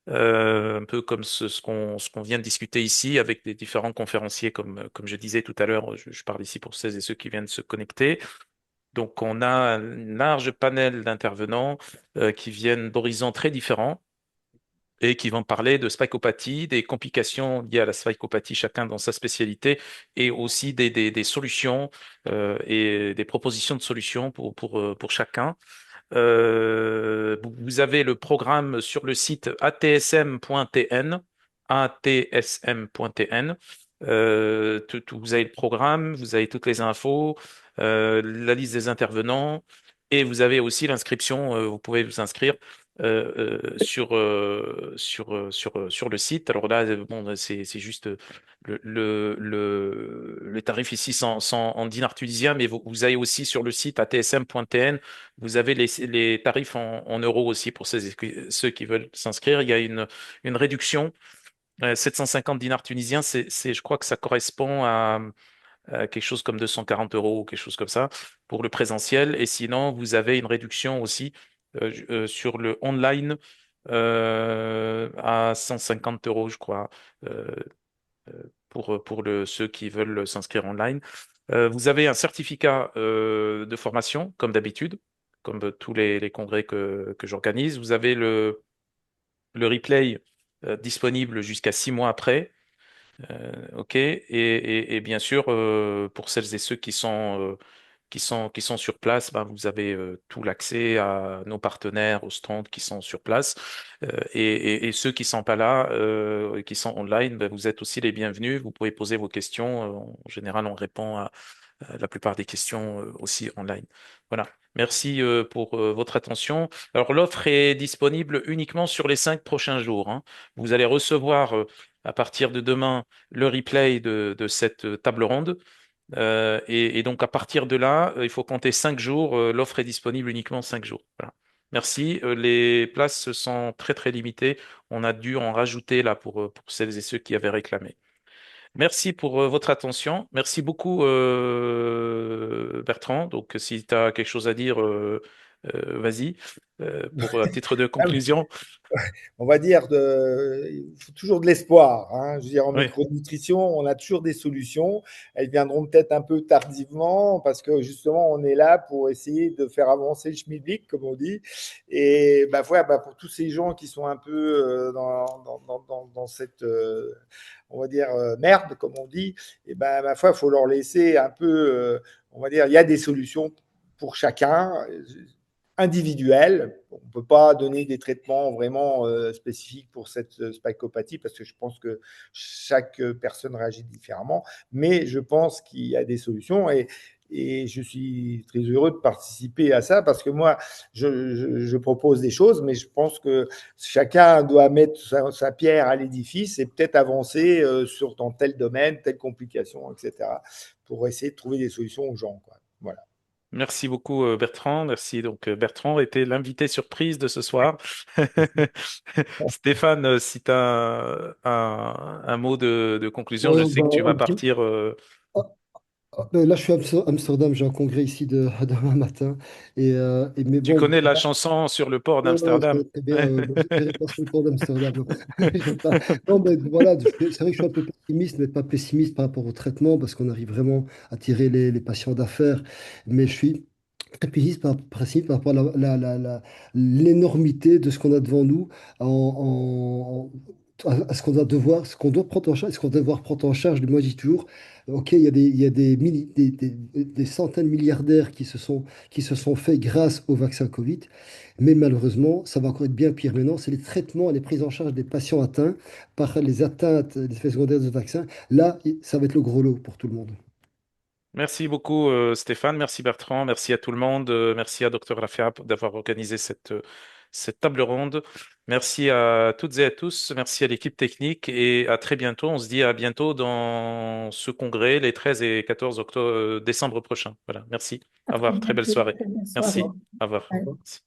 un peu comme ce qu'on vient de discuter ici avec des différents conférenciers, comme je disais tout à l'heure, je parle ici pour celles et ceux qui viennent se connecter. Donc, on a un large panel d'intervenants qui viennent d'horizons très différents et qui vont parler de spiropathie, des complications liées à la spiropathie, chacun dans sa spécialité, et aussi des solutions et des propositions de solutions pour chacun. Vous avez le programme sur le site atsm.tn, atsm.tn. Vous avez le programme, vous avez toutes les infos, la liste des intervenants, et vous avez aussi l'inscription. Vous pouvez vous inscrire sur le site. Alors là, bon, c'est juste le tarif ici sans en dinar tunisien, mais vous avez aussi sur le site atsm.tn, vous avez les tarifs en euros aussi pour ceux qui veulent s'inscrire. Il y a une réduction 750 dinars tunisiens, je crois que ça correspond à quelque chose comme 240 euros ou quelque chose comme ça pour le présentiel. Et sinon, vous avez une réduction aussi sur le online à 150 euros, je crois, euh, pour ceux qui veulent s'inscrire online. Vous avez un certificat de formation, comme d'habitude, comme tous les congrès que j'organise. Vous avez le replay disponible jusqu'à 6 mois après. Ok, et bien sûr, pour celles et ceux qui sont sur place, ben, vous avez tout l'accès à nos partenaires, aux stands qui sont sur place. Et ceux qui sont pas là, qui sont online, ben, vous êtes aussi les bienvenus. Vous pouvez poser vos questions. En général, on répond à la plupart des questions aussi online. Voilà. Merci pour votre attention. Alors, l'offre est disponible uniquement sur les 5 prochains jours, hein. Vous allez recevoir à partir de demain le replay de cette table ronde. Et donc, à partir de là, il faut compter 5 jours. L'offre est disponible uniquement 5 jours. Voilà. Merci. Les places sont très, très limitées. On a dû en rajouter là pour celles et ceux qui avaient réclamé. Merci pour votre attention. Merci beaucoup, Bertrand. Donc, si tu as quelque chose à dire, vas-y, pour à titre de conclusion. On va dire, il faut toujours de l'espoir, hein. Je veux dire, en Oui, micronutrition, on a toujours des solutions. Elles viendront peut-être un peu tardivement parce que justement, on est là pour essayer de faire avancer le schmilblick, comme on dit. Et bah, voilà, bah, pour tous ces gens qui sont un peu dans cette, on va dire, merde, comme on dit, et ben, ma foi, il faut leur laisser un peu, on va dire, il y a des solutions pour chacun individuel. On ne peut pas donner des traitements vraiment spécifiques pour cette spicopathie parce que je pense que chaque personne réagit différemment. Mais je pense qu'il y a des solutions et je suis très heureux de participer à ça parce que moi, je propose des choses, mais je pense que chacun doit mettre sa pierre à l'édifice et peut-être avancer dans tel domaine, telle complication, etc., pour essayer de trouver des solutions aux gens, quoi. Voilà. merci beaucoup, Bertrand. Merci. Donc, Bertrand était l'invité surprise de ce soir. Stéphane, si tu as un mot de conclusion, je sais que tu Bah, vas partir. ben là, je suis à Amsterdam, j'ai un congrès ici de, demain matin. Mais Tu bon, connais la chanson sur le port ouais, ouais, je d'Amsterdam. connais très bien. Moi, je n'irai pas sur le port d'Amsterdam. J'aime pas. Non, mais voilà, c'est vrai que je suis un peu pessimiste, mais pas pessimiste par rapport au traitement, parce qu'on arrive vraiment à tirer les patients d'affaires. Mais je suis très pessimiste par rapport à l'énormité de ce qu'on a devant nous, à ce qu'on doit prendre en charge, ce qu'on doit devoir prendre en charge. Moi, je dis toujours, OK, il y a des centaines de milliardaires qui se sont faits grâce au vaccin Covid. Mais malheureusement, ça va encore être bien pire maintenant. C'est les traitements et les prises en charge des patients atteints par les atteintes, les effets secondaires de ce vaccin. Là, ça va être le gros lot pour tout le monde. Merci beaucoup, Stéphane. Merci, Bertrand. Merci à tout le monde. Merci à Dr. Rafia d'avoir organisé cette table ronde. Merci à toutes et à tous. Merci à l'équipe technique et à très bientôt. On se dit à bientôt dans ce congrès les 13 et 14 octobre, décembre prochains. Voilà. Merci. À Au très revoir. Très belle bientôt. soirée. Très bonne soirée. Merci. Au revoir. Bye. Merci.